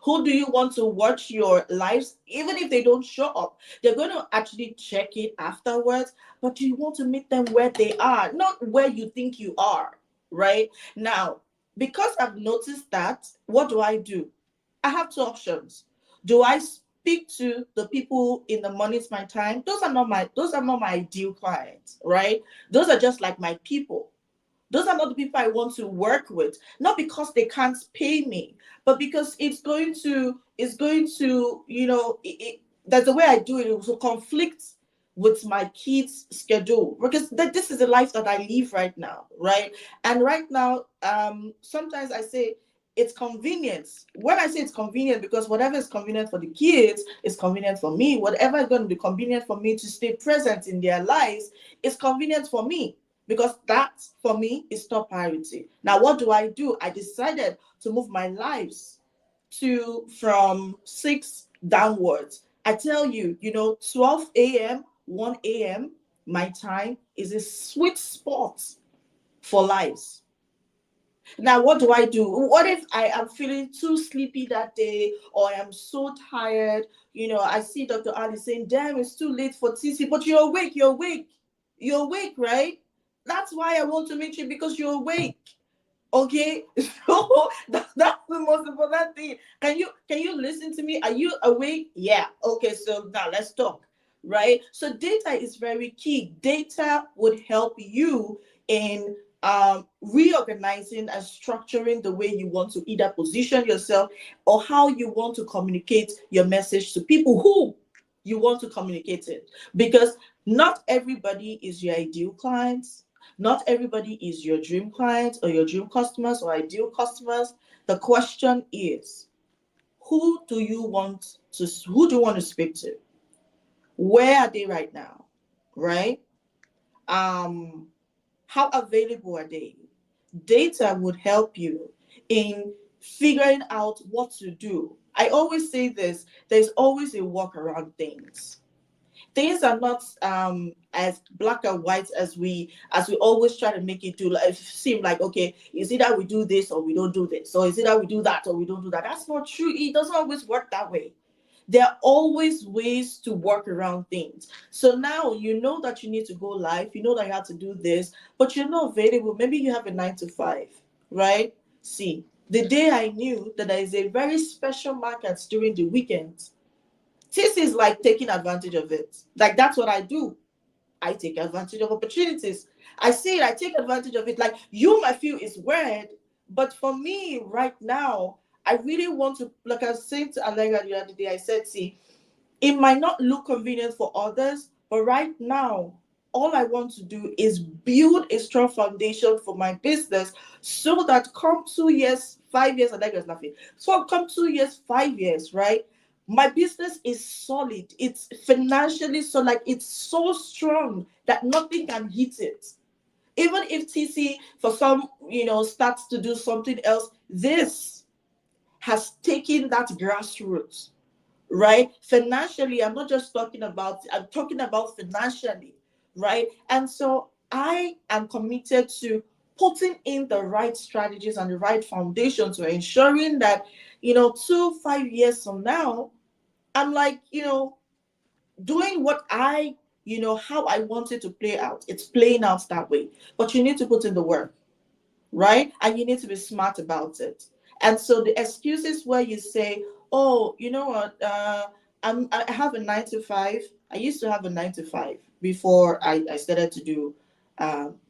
Who do you want to watch your lives? Even if they don't show up, they're going to actually check it afterwards. But do you want to meet them where they are, not where you think you are, right? Now, because I've noticed that, what do? I have two options. Do I speak to the people in the morning's my time? Those are not my ideal clients, right? Those are just like my people. Those are not the people I want to work with, not because they can't pay me, but because it's going to that's the way I do it. It will conflict with my kids' schedule because this is the life that I live right now, right? And right now, sometimes I say it's convenience. When I say it's convenient, because whatever is convenient for the kids is convenient for me. Whatever is going to be convenient for me to stay present in their lives is convenient for me because that for me is top priority. Now, what do? I decided to move my lives to from 6 downwards. I tell you, 12 a.m., 1 a.m., my time is a sweet spot for lives. Now, what do I do? What if I am feeling too sleepy that day, or I am so tired? I see Dr. Ali saying, damn, it's too late for TeeCee, but you're awake, you're awake, right? That's why I want to meet you, because you're awake. Okay, so that's the most important thing. Can you listen to me? Are you awake? Yeah. Okay, so now let's talk. Right. So data is very key. Data would help you in reorganizing and structuring the way you want to either position yourself, or how you want to communicate your message to people who you want to communicate it. Because not everybody is your ideal client. Not everybody is your dream client or your dream customers or ideal customers. The question is, who do you want to speak to? Where are they right now? Right? Um, how available are they? Data would help you in figuring out what to do. I always say this, there's always a workaround things. Things are not as black and white as we always try to make it do, like seem like, okay, is it that we do this or we don't do this, or is it that we do that or we don't do that? That's not true. It doesn't always work that way. There are always ways to work around things. So now you know that you need to go live, you know that you have to do this, but you're not available. Maybe you have a 9 to 5, right? See, the day I knew that there is a very special market during the weekend, this is like taking advantage of it. Like, that's what I do. I take advantage of opportunities. I see it, I take advantage of it. Like, you might feel it's weird, but for me right now, I really want to, like I was saying to Allegra the other day, I said, see, it might not look convenient for others, but right now, all I want to do is build a strong foundation for my business, so that come 2 years, 5 years, and that is nothing. So come 2 years, 5 years, right? My business is solid. It's financially so, like, it's so strong that nothing can hit it. Even if TeeCee for some, starts to do something else, this has taken that grassroots, right? Financially, I'm talking about financially, right? And so I am committed to putting in the right strategies and the right foundation to ensuring that, 2 5 years from now, I'm like, doing what how I want it to play out. It's playing out that way. But you need to put in the work, right? And you need to be smart about it. And so the excuses where you say, "Oh, you know what? I have a 9 to 5. I used to have a 9 to 5 before I started to do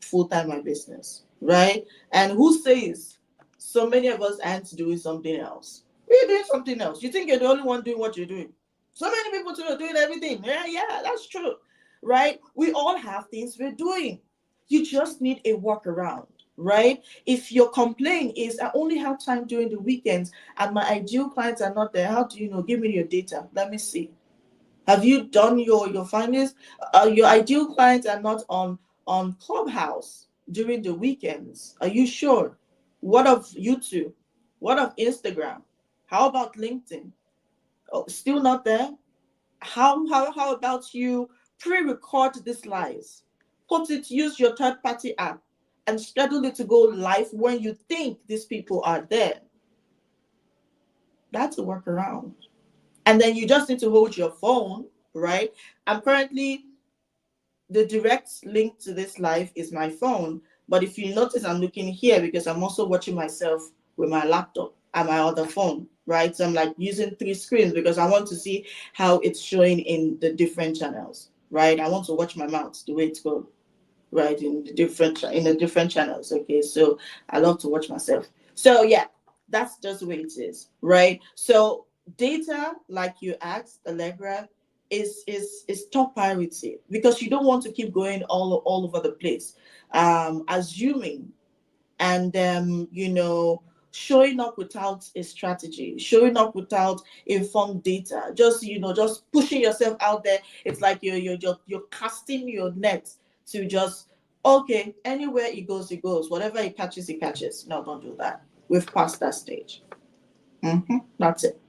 full time my business, right? And who says so many of us aren't doing something else? We're doing something else. You think you're the only one doing what you're doing? So many people too are doing everything. Yeah, yeah, that's true, right? We all have things we're doing. You just need a workaround, right? If your complaint is, I only have time during the weekends and my ideal clients are not there, how do you know? Give me your data. Let me see. Have you done your findings? Your ideal clients are not on Clubhouse during the weekends. Are you sure? What of YouTube? What of Instagram? How about LinkedIn? Oh, still not there? How about you pre-record these lives? Use your third-party app and schedule it to go live when you think these people are there. That's a workaround. And then you just need to hold your phone, right? I'm currently, the direct link to this live is my phone. But if you notice, I'm looking here because I'm also watching myself with my laptop and my other phone, right? So I'm like using 3 screens because I want to see how it's showing in the different channels, right? I want to watch my mouth, the way it's going, right? In the different channels. Okay. So I love to watch myself. So yeah, that's just the way it is, right? So data, like you asked, Allegra, is top priority because you don't want to keep going all over the place, assuming and showing up without a strategy, showing up without informed data, just pushing yourself out there. It's like you're casting your net to just, okay, anywhere it goes, whatever it catches, it catches. No, don't do that. We've passed that stage. That's it.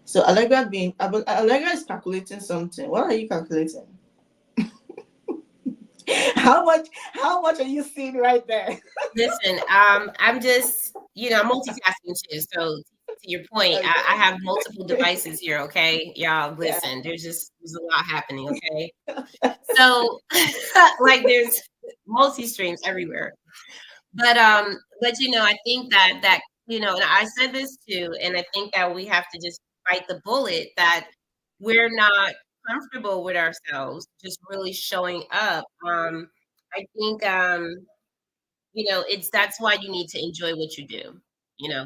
So Allegra is calculating something. What are you calculating? How much are you seeing right there? Listen, I'm just, I'm multitasking too. So to your point, I Okay. have multiple devices here. Okay, y'all, Yeah. listen. There's a lot happening. Okay, so like there's multi streams everywhere. But I think that and I said this too, and I think that we have to just bite the bullet that we're not comfortable with ourselves, just really showing up. I think it's that's why you need to enjoy what you do.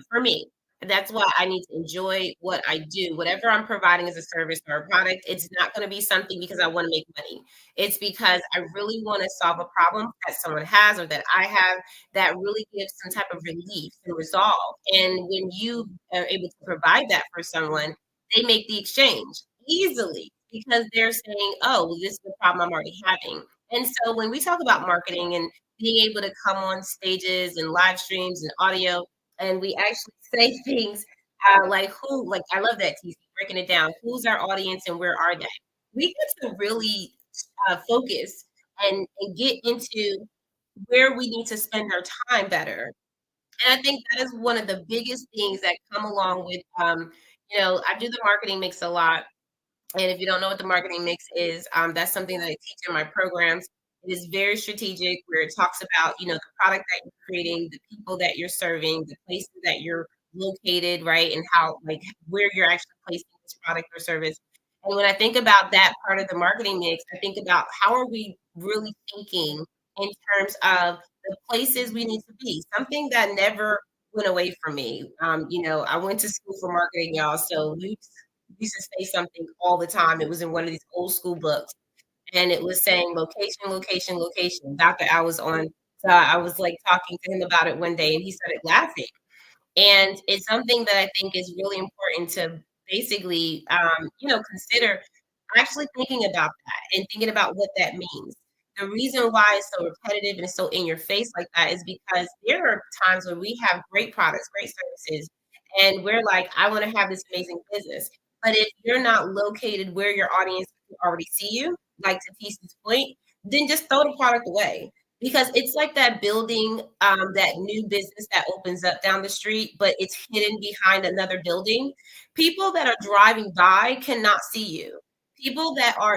For me, that's why I need to enjoy what I do. Whatever I'm providing as a service or a product, it's not going to be something because I want to make money. It's because I really want to solve a problem that someone has or that I have that really gives some type of relief and resolve. And when you are able to provide that for someone, they make the exchange easily because they're saying, oh, well, this is the problem I'm already having. And so when we talk about marketing and being able to come on stages and live streams and audio, and we actually say things like I love that TC breaking it down. Who's our audience and where are they? We get to really focus and get into where we need to spend our time better. And I think that is one of the biggest things that come along with I do the marketing mix a lot, and if you don't know what the marketing mix is, that's something that I teach in my programs. It is very strategic, where it talks about, the product that you're creating, the people that you're serving, the places that you're located, right? And how, like, where you're actually placing this product or service. And when I think about that part of the marketing mix, I think about how are we really thinking in terms of the places we need to be. Something that never went away from me. I went to school for marketing, y'all. So we used to say something all the time. It was in one of these old school books, and it was saying location, location, location. Dr. I was on, so I was like talking to him about it one day, and he started laughing. And it's something that I think is really important to basically, consider actually thinking about that and thinking about what that means. The reason why it's so repetitive and it's so in your face like that is because there are times when we have great products, great services, and we're like, I want to have this amazing business. But if you're not located where your audience can already see you, like to TC's point, then just throw the product away because it's like that building, that new business that opens up down the street, but it's hidden behind another building. People that are driving by cannot see you.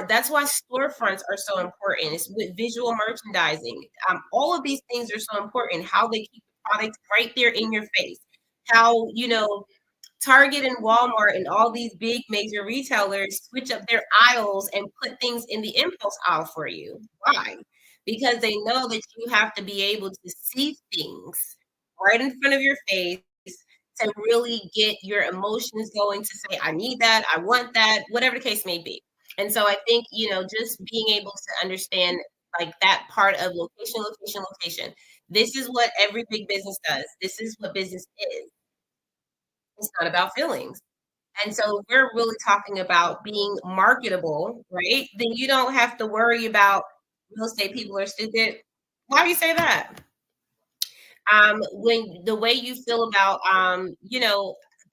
That's why storefronts are so important. It's with visual merchandising. All of these things are so important. How they keep the product right there in your face. How, Target and Walmart and all these big major retailers switch up their aisles and put things in the impulse aisle for you. Why? Because they know that you have to be able to see things right in front of your face to really get your emotions going to say, I need that, I want that, whatever the case may be. And so I think, just being able to understand like that part of location, location, location. This is what every big business does. This is what business is. It's not about feelings. And so if we're really talking about being marketable, right? Then you don't have to worry about real estate people are stupid. Why do you say that? When the way you feel about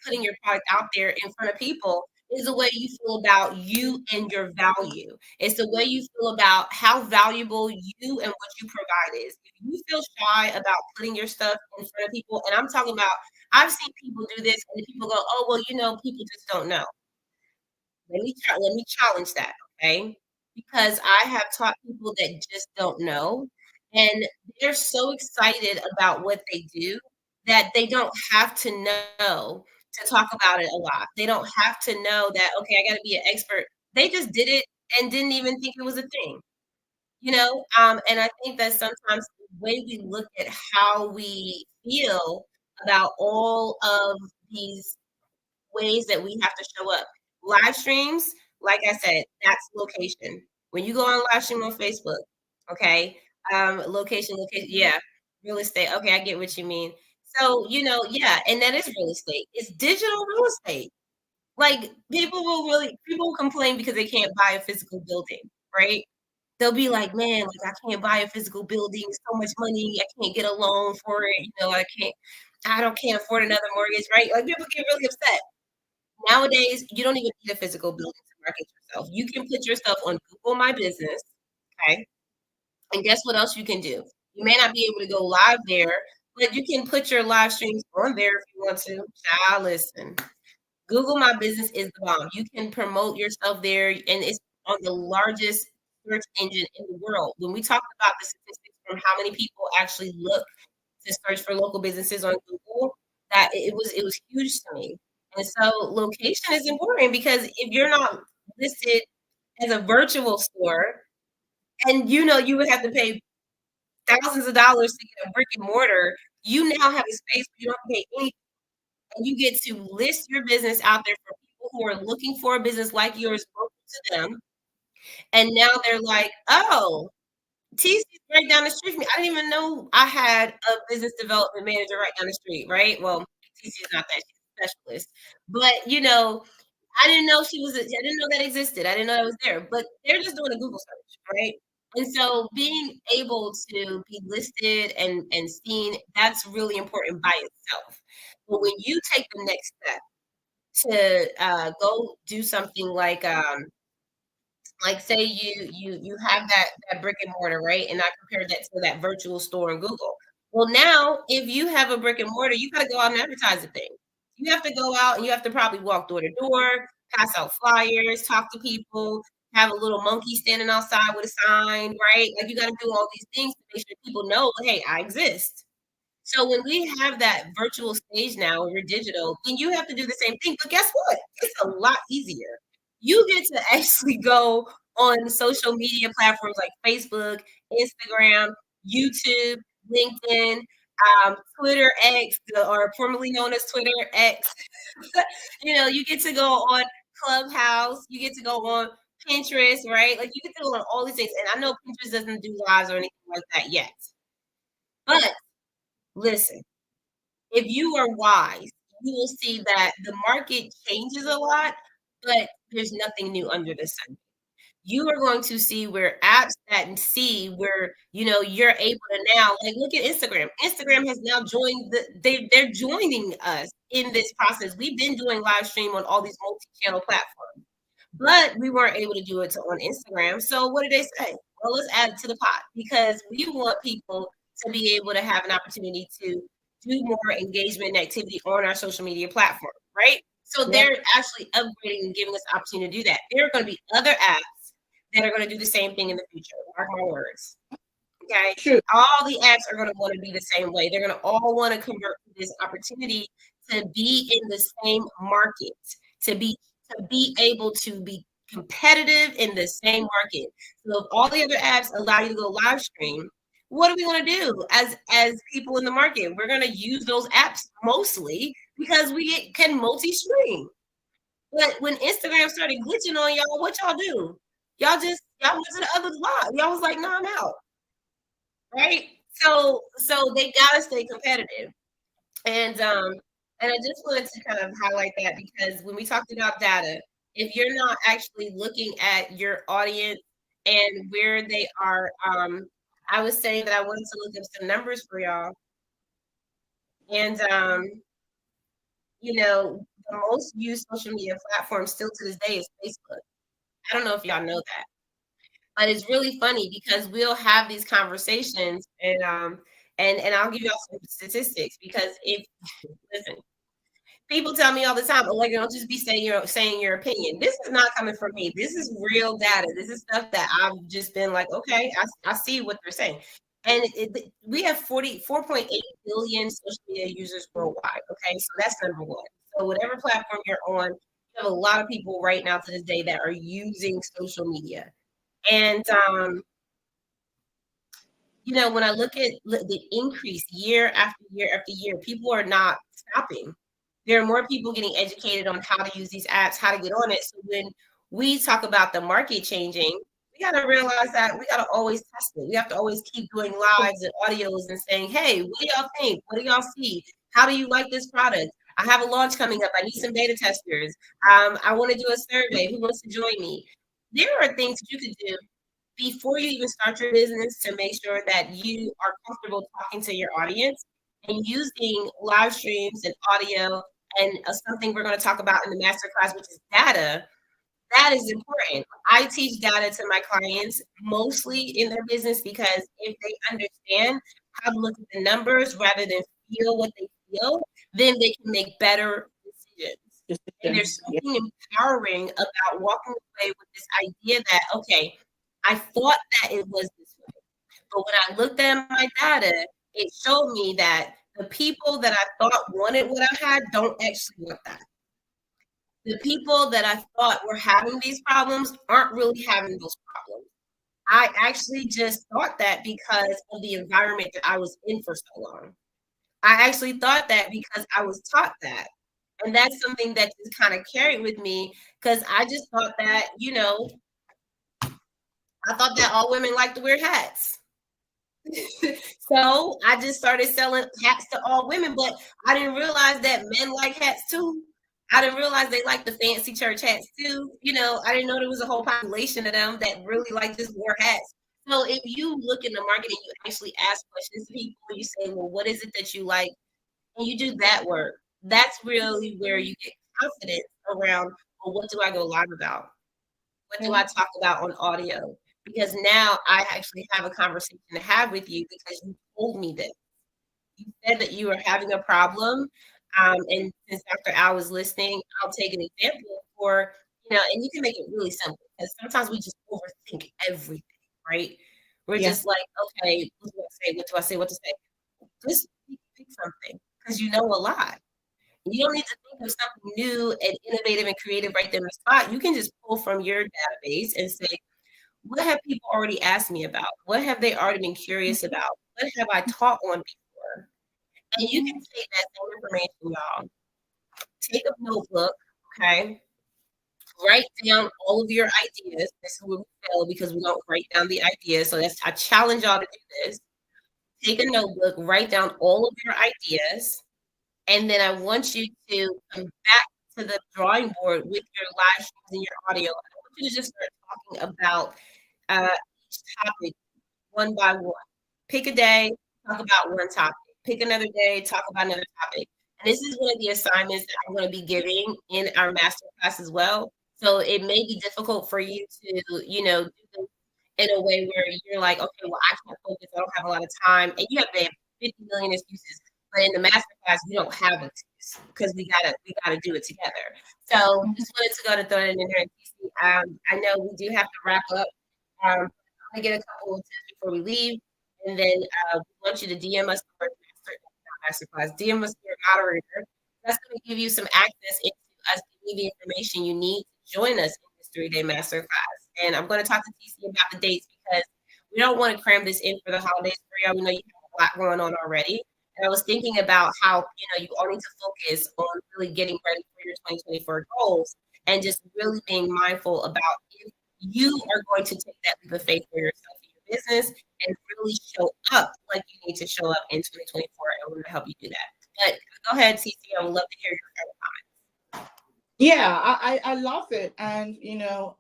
putting your product out there in front of people is the way you feel about you and your value. It's the way you feel about how valuable you and what you provide is. If you feel shy about putting your stuff in front of people, and I'm talking about, I've seen people do this, and people go, "Oh, well, people just don't know." Let me challenge that, okay? Because I have taught people that just don't know, and they're so excited about what they do that they don't have to know to talk about it a lot. They don't have to know that, okay, I gotta be an expert. They just did it and didn't even think it was a thing, and I think that sometimes the way we look at how we feel about all of these ways that we have to show up. Live streams, like I said, that's location. When you go on live stream on Facebook, okay, location, yeah, real estate. Okay, I get what you mean. So, yeah, and that is real estate. It's digital real estate. Like people will complain because they can't buy a physical building, right? They'll be like, man, like I can't buy a physical building, so much money, I can't get a loan for it, I can't afford another mortgage, right? Like people get really upset. Nowadays, you don't even need a physical building to market yourself. You can put yourself on Google My Business, okay? And guess what else you can do? You may not be able to go live there, but you can put your live streams on there if you want to. Child, listen. Google My Business is the bomb. You can promote yourself there, and it's on the largest search engine in the world. When we talk about the statistics from how many people actually look to search for local businesses on Google, that it was huge to me. And so location is important because if you're not listed as a virtual store, and you would have to pay thousands of dollars to get a brick and mortar, you now have a space where you don't have to pay anything. And you get to list your business out there for people who are looking for a business like yours local to them. And now they're like, oh, TeeCee's right down the street from me. I didn't even know I had a business development manager right down the street, right? Well, TeeCee's not that, she's a specialist. But I didn't know I didn't know that existed. I didn't know that was there. But they're just doing a Google search, right? And so being able to be listed and seen, that's really important by itself. But when you take the next step to go do something like say you have that brick and mortar, right? And I compared that to that virtual store in Google. Well, now if you have a brick and mortar, you got to go out and advertise the thing. You have to go out and you have to probably walk door to door, pass out flyers, talk to people, have a little monkey standing outside with a sign, right? Like you got to do all these things to make sure people know, hey, I exist. So when we have that virtual stage now, and we're digital, then you have to do the same thing. But guess what? It's a lot easier. You get to actually go on social media platforms like Facebook, Instagram, YouTube, LinkedIn, Twitter X, or formerly known as Twitter X. You get to go on Clubhouse. You get to go on Pinterest, right? Like you get to go on all these things. And I know Pinterest doesn't do lives or anything like that yet. But listen, if you are wise, you will see that the market changes a lot, but there's nothing new under the sun. You are going to see where apps that see where you're able to now, like, look at Instagram. Instagram has now joined they're joining us in this process. We've been doing live stream on all these multi-channel platforms, but we weren't able to do it on Instagram. So what did they say? Well, let's add it to the pot because we want people to be able to have an opportunity to do more engagement and activity on our social media platform, right? So they're actually upgrading and giving us the opportunity to do that. There are going to be other apps that are going to do the same thing in the future. Mark my words. Okay. True. All the apps are going to want to be the same way. They're going to all want to convert to this opportunity to be in the same market, to be able to be competitive in the same market. So if all the other apps allow you to go live stream, what are we going to do as people in the market? We're going to use those apps mostly because we can multi-stream. But when Instagram started glitching on y'all, what y'all do? Y'all went to the other live. Y'all was like, no, I'm out. Right? So they gotta stay competitive. And I just wanted to kind of highlight that because when we talked about data, if you're not actually looking at your audience and where they are, I was saying that I wanted to look up some numbers for y'all. And the most used social media platform still to this day is Facebook. I don't know if y'all know that. But it's really funny because we'll have these conversations and I'll give y'all some statistics because listen, people tell me all the time, Allegra, don't just be saying your opinion. This is not coming from me. This is real data. This is stuff that I've just been like, okay, I see what they're saying. And we have 4.8 billion social media users worldwide. Okay, so that's number one. So whatever platform you're on, you have a lot of people right now to this day that are using social media. And when I look at the increase year after year after year, people are not stopping. There are more people getting educated on how to use these apps, how to get on it. So when we talk about the market changing, we got to realize that we got to always test it. We have to always keep doing lives and audios and saying, hey, what do y'all think? What do y'all see? How do you like this product? I have a launch coming up. I need some beta testers. I want to do a survey. Who wants to join me? There are things that you could do before you even start your business to make sure that you are comfortable talking to your audience and using live streams and audio and something we're going to talk about in the masterclass, which is data. That is important. I teach data to my clients mostly in their business because if they understand how to look at the numbers rather than feel what they feel, then they can make better decisions. And there's Decisions. Yeah. something empowering about walking away with this idea that, okay, I thought that it was this way. But when I looked at my data, it showed me that the people that I thought wanted what I had don't actually want that. The people that I thought were having these problems aren't really having those problems. I actually just thought that because of the environment that I was in for so long. I actually thought that because I was taught that. And that's something that just kind of carried with me because I just thought that, I thought that all women like to wear hats. So I just started selling hats to all women, but I didn't realize that men like hats too. I didn't realize they like the fancy church hats too. I didn't know there was a whole population of them that really like just wore hats. So if you look in the market and you actually ask questions to people, you say, well, what is it that you like? And you do that work. That's really where you get confidence around, well, what do I go live about? What do I talk about on audio? Because now I actually have a conversation to have with you because you told me this. You said that you were having a problem. And since Dr. Al was listening, I'll take an example and you can make it really simple because sometimes we just overthink everything, right? We're Yeah. just like, okay, what do I say? What do I say? What to say? Just pick something because you know a lot. You don't need to think of something new and innovative and creative right there on the spot. You can just pull from your database and say, what have people already asked me about? What have they already been curious about? What have I taught on before? And you can take that same information, y'all. Take a notebook, okay? Write down all of your ideas. This is where we fail because we don't write down the ideas. So I challenge y'all to do this. Take a notebook, write down all of your ideas, and then I want you to come back to the drawing board with your live streams and your audio. I want you to just start talking about each topic one by one. Pick a day, talk about one topic. Pick another day, talk about another topic. And this is one of the assignments that I'm going to be giving in our masterclass as well. So it may be difficult for you to, do this in a way where you're like, okay, well, I can't focus. I don't have a lot of time. And you have 50 million excuses. But in the masterclass, we don't have an excuse because we gotta do it together. So just wanted to go to throw it in there. I know we do have to wrap up. I'm gonna get a couple of tips before we leave, and then we want you to DM us or masterclass. DM us your moderator. That's going to give you some access into us giving you the information you need to join us in this 3-day masterclass. And I'm going to talk to TeeCee about the dates because we don't want to cram this in for the holidays for y'all. We know you have a lot going on already. And I was thinking about how, you all need to focus on really getting ready for your 2024 goals and just really being mindful about if you are going to take that leap of faith for yourself in your business and really show up like you need to show up in 2024. And we're going to help you do that. But go ahead, TeeCee. I would love to hear your final comments. Yeah, I love it. And,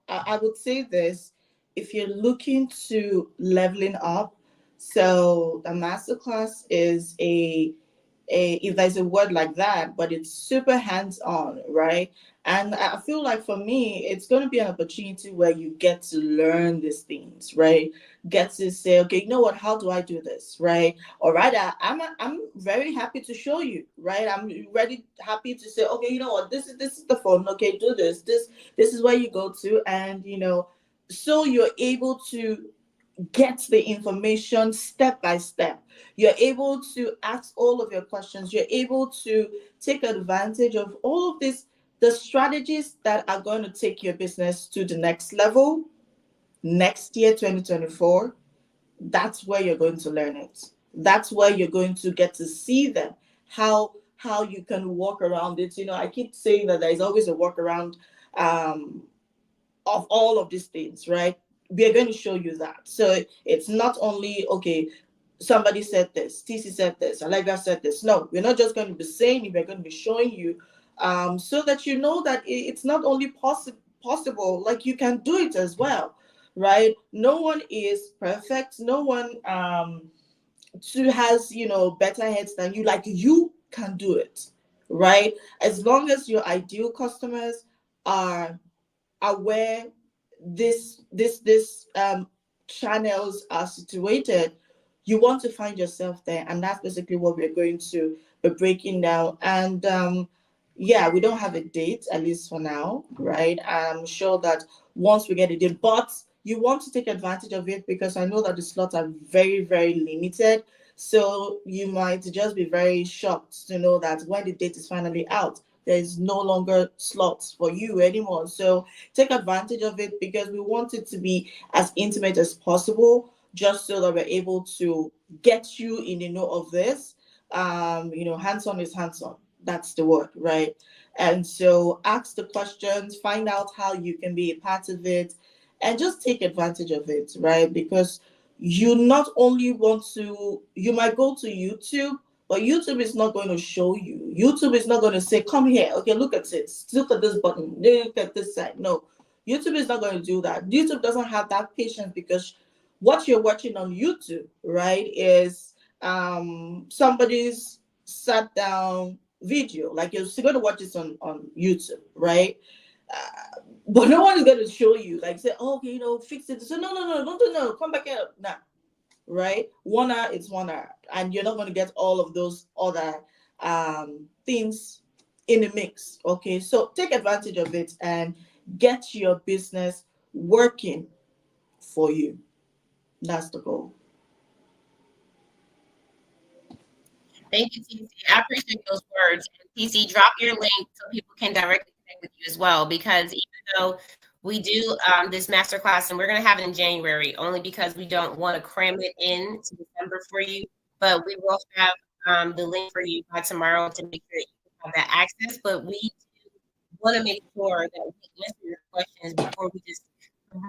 I would say this, if you're looking to leveling up, so the masterclass is if there's a word like that, but it's super hands-on, right? And I feel like for me, it's going to be an opportunity where you get to learn these things, right? Get to say, okay, you know what? How do I do this, right? Or rather, I'm very happy to show you, right? I'm ready, happy to say, okay, you know what? This is the phone. Okay, do this. This is where you go to, and so you're able to get the information step by step. You're able to ask all of your questions. You're able to take advantage of all of this, the strategies that are going to take your business to the next level next year, 2024. That's where you're going to learn it. That's where you're going to get to see them. How you can walk around it. I keep saying that there is always a workaround of all of these things, right? We are going to show you that. So it's not only, okay, somebody said this, TeeCee said this, Allegra said this. No, we're not just going to be saying it, we're going to be showing you, so that you know that it's not only possible, like you can do it as well, right? No one is perfect. No one has, better heads than you. Like you can do it, right? As long as your ideal customers are are where this channels are situated, you want to find yourself there, and that's basically what we're going to be breaking down. And yeah, we don't have a date, at least for now, right? I'm sure that once we get a date, but you want to take advantage of it, because I know that the slots are very, very limited. So you might just be very shocked to know that when the date is finally out, there's no longer slots for you anymore. So take advantage of it, because we want it to be as intimate as possible, just so that we're able to get you in the know of this. Hands on is hands on. That's the word, right? And so ask the questions, find out how you can be a part of it, and just take advantage of it, right? Because you not only want to, you might go to YouTube, but YouTube is not going to show you. YouTube is not going to say, come here, okay, look at this, look at this button, look at this side. No, YouTube is not going to do that. YouTube doesn't have that patience, because what you're watching on YouTube, right, is somebody's sat down video. Like you're going to watch this on YouTube, right? But no one is going to show you, like, say, oh, okay, fix it. So no, no, no, no, come back here. Nah, right? 1 hour, it's 1 hour, and you're not going to get all of those other things in the mix. Okay, so take advantage of it and get your business working for you. That's the goal. Thank you, TeeCee. I appreciate those words. And TeeCee, drop your link so people can directly connect with you as well. Because even though we do this masterclass, and we're going to have it in January, only because we don't want to cram it in to December for you, but we will have the link for you by tomorrow to make sure that you have that access. But we do want to make sure that we answer your questions before we just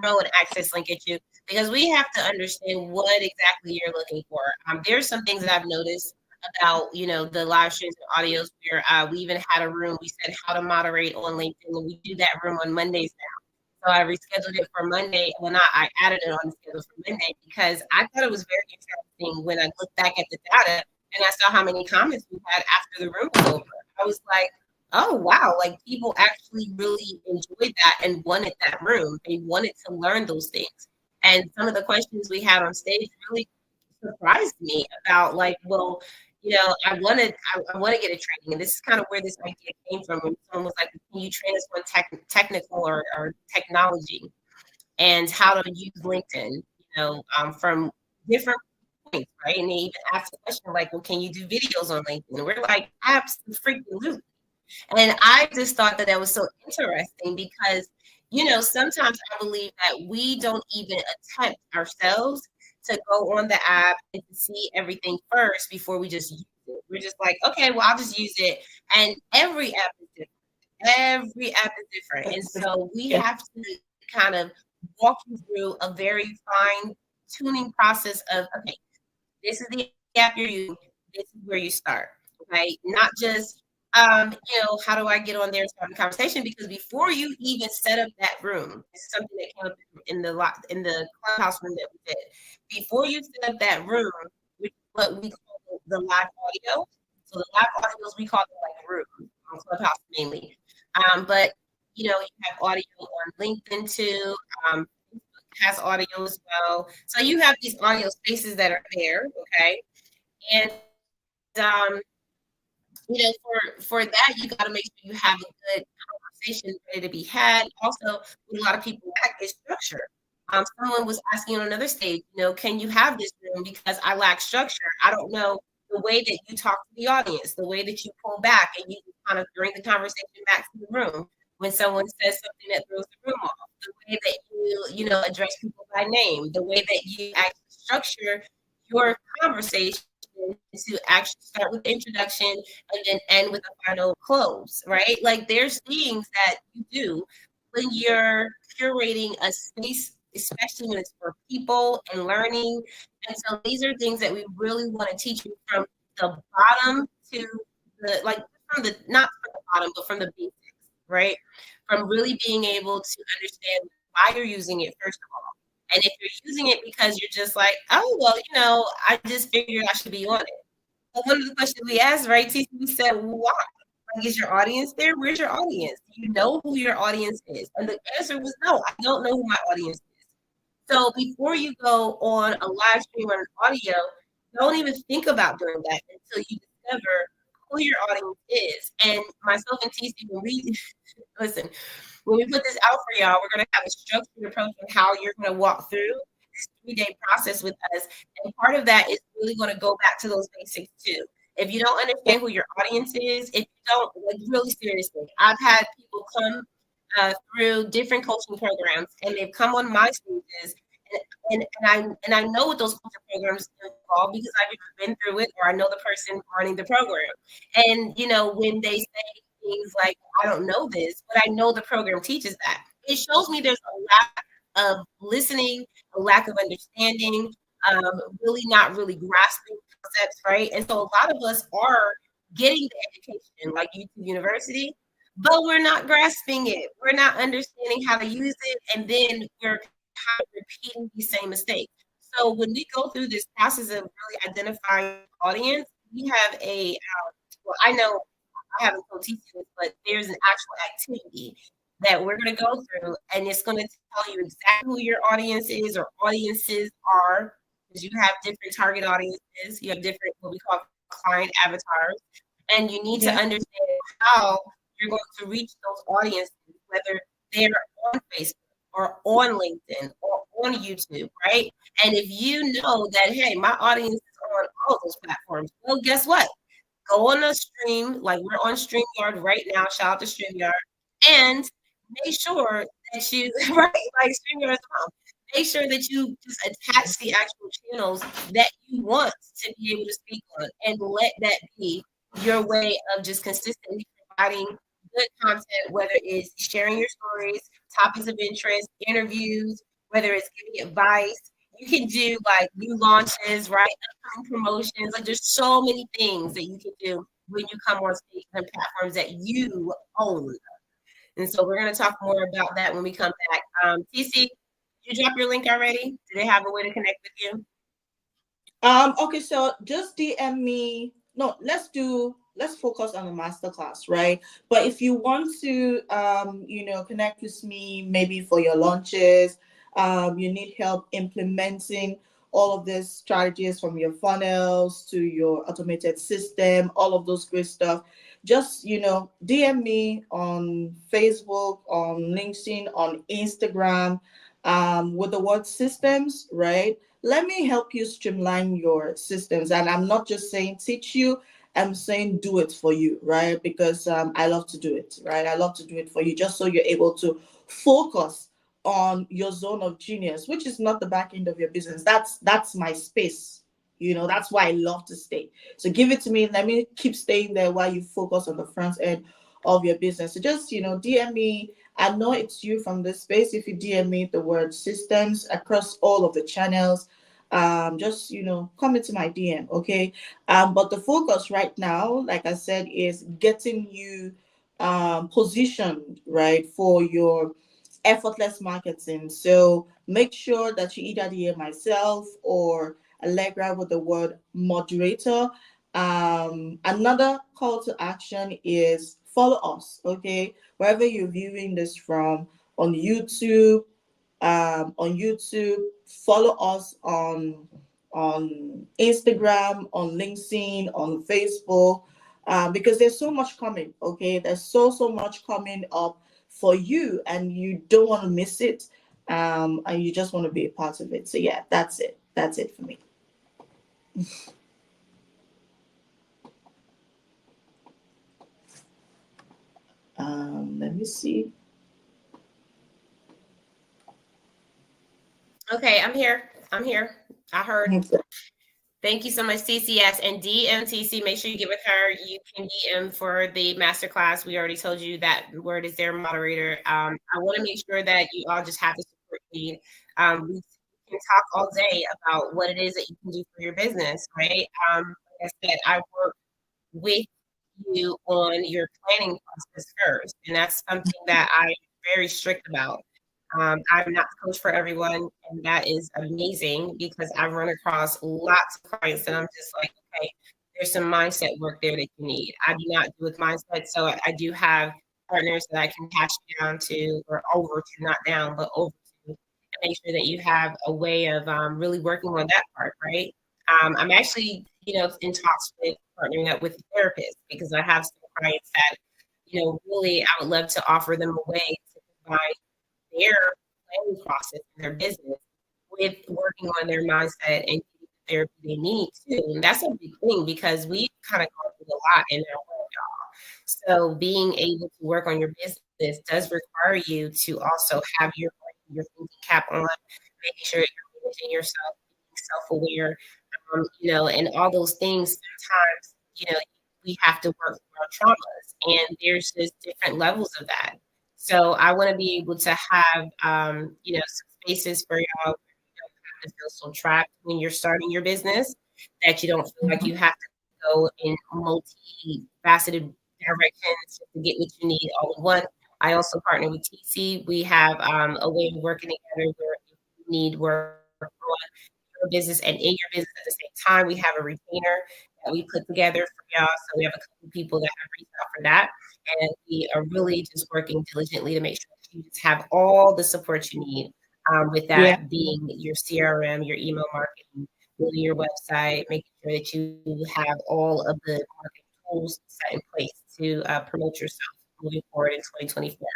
throw an access link at you, because we have to understand what exactly you're looking for. There's some things that I've noticed about the live streams and audios where we even had a room. We said how to moderate on LinkedIn, and we do that room on Mondays now. So I rescheduled it for Monday. Well, not I added it on the schedule for Monday, because I thought it was very interesting when I looked back at the data and I saw how many comments we had after the room was over. I was like, oh wow, like people actually really enjoyed that and wanted that room. They wanted to learn those things. And some of the questions we had on stage really surprised me about, like, well, I want to get a training. And this is kind of where this idea came from. When someone was like, can you train us on technical or technology and how to use LinkedIn, from different points, right? And they even asked the question like, well, can you do videos on LinkedIn? And we're like, absolutely. And I just thought that was so interesting, because, sometimes I believe that we don't even attempt ourselves to go on the app and to see everything first before we just use it. We're just like, okay, well, I'll just use it. And every app is different. Every app is different. And so we have to kind of walk you through a very fine tuning process of, okay, this is the app you're using. This is where you start. Okay. Not just, how do I get on there and start a conversation? Because before you even set up that room, this is something that came up in the clubhouse room that we did. Before you set up that room, which is what we call the live audio. So the live audios, we call them like rooms on Clubhouse mainly. But you have audio on LinkedIn too. Has audio as well. So you have these audio spaces that are there, okay? And for that, you got to make sure you have a good conversation ready to be had. Also, with a lot of people, lack is structure. Someone was asking on another stage, can you have this room because I lack structure? I don't know the way that you talk to the audience, the way that you pull back and you kind of bring the conversation back to the room when someone says something that throws the room off, the way that you address people by name, the way that you actually structure your conversation to actually start with introduction and then end with a final close, right? Like there's things that you do when you're curating a space, especially when it's for people and learning. And so these are things that we really want to teach you from the bottom to not from the bottom, but from the basics, right? From really being able to understand why you're using it, first of all. And if you're using it because you're just like, oh, well, I just figured I should be on it. Well, one of the questions we asked, right, TeeCee, we said, why? Like, is your audience there? Where's your audience? Do you know who your audience is? And the answer was no, I don't know who my audience is. So before you go on a live stream or an audio, don't even think about doing that until you discover who your audience is. And myself and TeeCee, when we listen, when we put this out for y'all, we're going to have a structured approach on how you're going to walk through this 3-day process with us. And part of that is really going to go back to those basics too. If you don't understand who your audience is, if you don't, like, really seriously, I've had people come through different coaching programs, and they've come on my stages, and I know what those coaching programs involve because I've either been through it or I know the person running the program. And when they say things like, I don't know this, but I know the program teaches that, it shows me there's a lack of listening, a lack of understanding, really not really grasping concepts, right? And so a lot of us are getting the education like YouTube University, but we're not grasping it. We're not understanding how to use it, and then we're kind of repeating these same mistakes. So when we go through this process of really identifying audience, we have well, I know I haven't told TeeCee this, but there's an actual activity that we're going to go through, and it's going to tell you exactly who your audience is or audiences are, because you have different target audiences. You have different, what we call client avatars, and you need to understand how you're going to reach those audiences, whether they're on Facebook or on LinkedIn or on YouTube, right? And if you know that, hey, my audience is on all those platforms, well, guess what? Go on a stream, like we're on StreamYard right now. Shout out to StreamYard. And make sure that you, right, like StreamYard is wrong. Make sure that you just attach the actual channels that you want to be able to speak on, and let that be your way of just consistently providing good content, whether it's sharing your stories, topics of interest, interviews, whether it's giving advice. You can do like new launches, right? Upcoming promotions. Like, there's so many things that you can do when you come on stage and platforms that you own. And so we're going to talk more about that when we come back. TeeCee, did you drop your link already? Do they have a way to connect with you? Okay, so just DM me. No, let's focus on the masterclass, right? But if you want to connect with me maybe for your launches, you need help implementing all of these strategies from your funnels to your automated system, all of those great stuff. Just DM me on Facebook, on LinkedIn, on Instagram, with the word systems, right? Let me help you streamline your systems. And I'm not just saying teach you, I'm saying do it for you, right? Because I love to do it, right? I love to do it for you just so you're able to focus on your zone of genius, which is not the back end of your business. That's my space. That's why I love to stay. So give it to me. Let me keep staying there while you focus on the front end of your business. So just, DM me. I know it's you from this space. If you DM me the word systems across all of the channels, just come into my DM, okay? But the focus right now, like I said, is getting you positioned right for your effortless marketing. So make sure that you either DM myself or Allegra with the word moderator. Another call to action is follow us, okay? Wherever you're viewing this from, on YouTube, follow us on Instagram, on LinkedIn, on Facebook, because there's so much coming. Okay, there's so much coming up for you, and you don't want to miss it, and you just want to be a part of it. So yeah, that's it. That's it for me. Let me see. Okay, I'm here. I heard. Thank you so much, TCS and DMTC. Make sure you get with her. You can DM for the masterclass. We already told you that word is their moderator. I want to make sure that you all just have the support you need. We can talk all day about what it is that you can do for your business, right? Like I said, I work with you on your planning process first, and that's something that I'm very strict about. I'm not the coach for everyone, and that is amazing because I've run across lots of clients, and I'm just like, okay, there's some mindset work there that you need. I do not do with mindset, so I do have partners that I can catch you down to, or over to, not down, but over to, and make sure that you have a way of really working on that part, right? I'm actually, in talks with partnering up with therapists, because I have some clients that, really I would love to offer them a way to combine their planning process in their business with working on their mindset and getting the therapy they need too. And that's a big thing, because we kind of go through a lot in our work, y'all. So being able to work on your business does require you to also have your thinking cap on, making sure you're managing yourself, being self-aware, and all those things. Sometimes, we have to work through our traumas, and there's just different levels of that. So I want to be able to have, some spaces for y'all where you don't have to feel so trapped when you're starting your business, that you don't feel like you have to go in multifaceted directions to get what you need all in one. I also partner with TeeCee. We have a way of working together where if you need work on your business and in your business at the same time, we have a retainer that we put together for y'all. So we have a couple people that have reached out for that. And we are really just working diligently to make sure that you just have all the support you need, with Yeah. that being your CRM, your email marketing, building your website, making sure that you have all of the marketing tools set in place to promote yourself moving forward in 2024.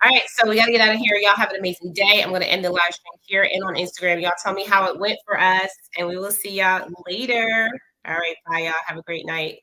All right, so we got to get out of here. Y'all have an amazing day. I'm going to end the live stream here and on Instagram. Y'all tell me how it went for us, and we will see y'all later. All right, bye, y'all. Have a great night.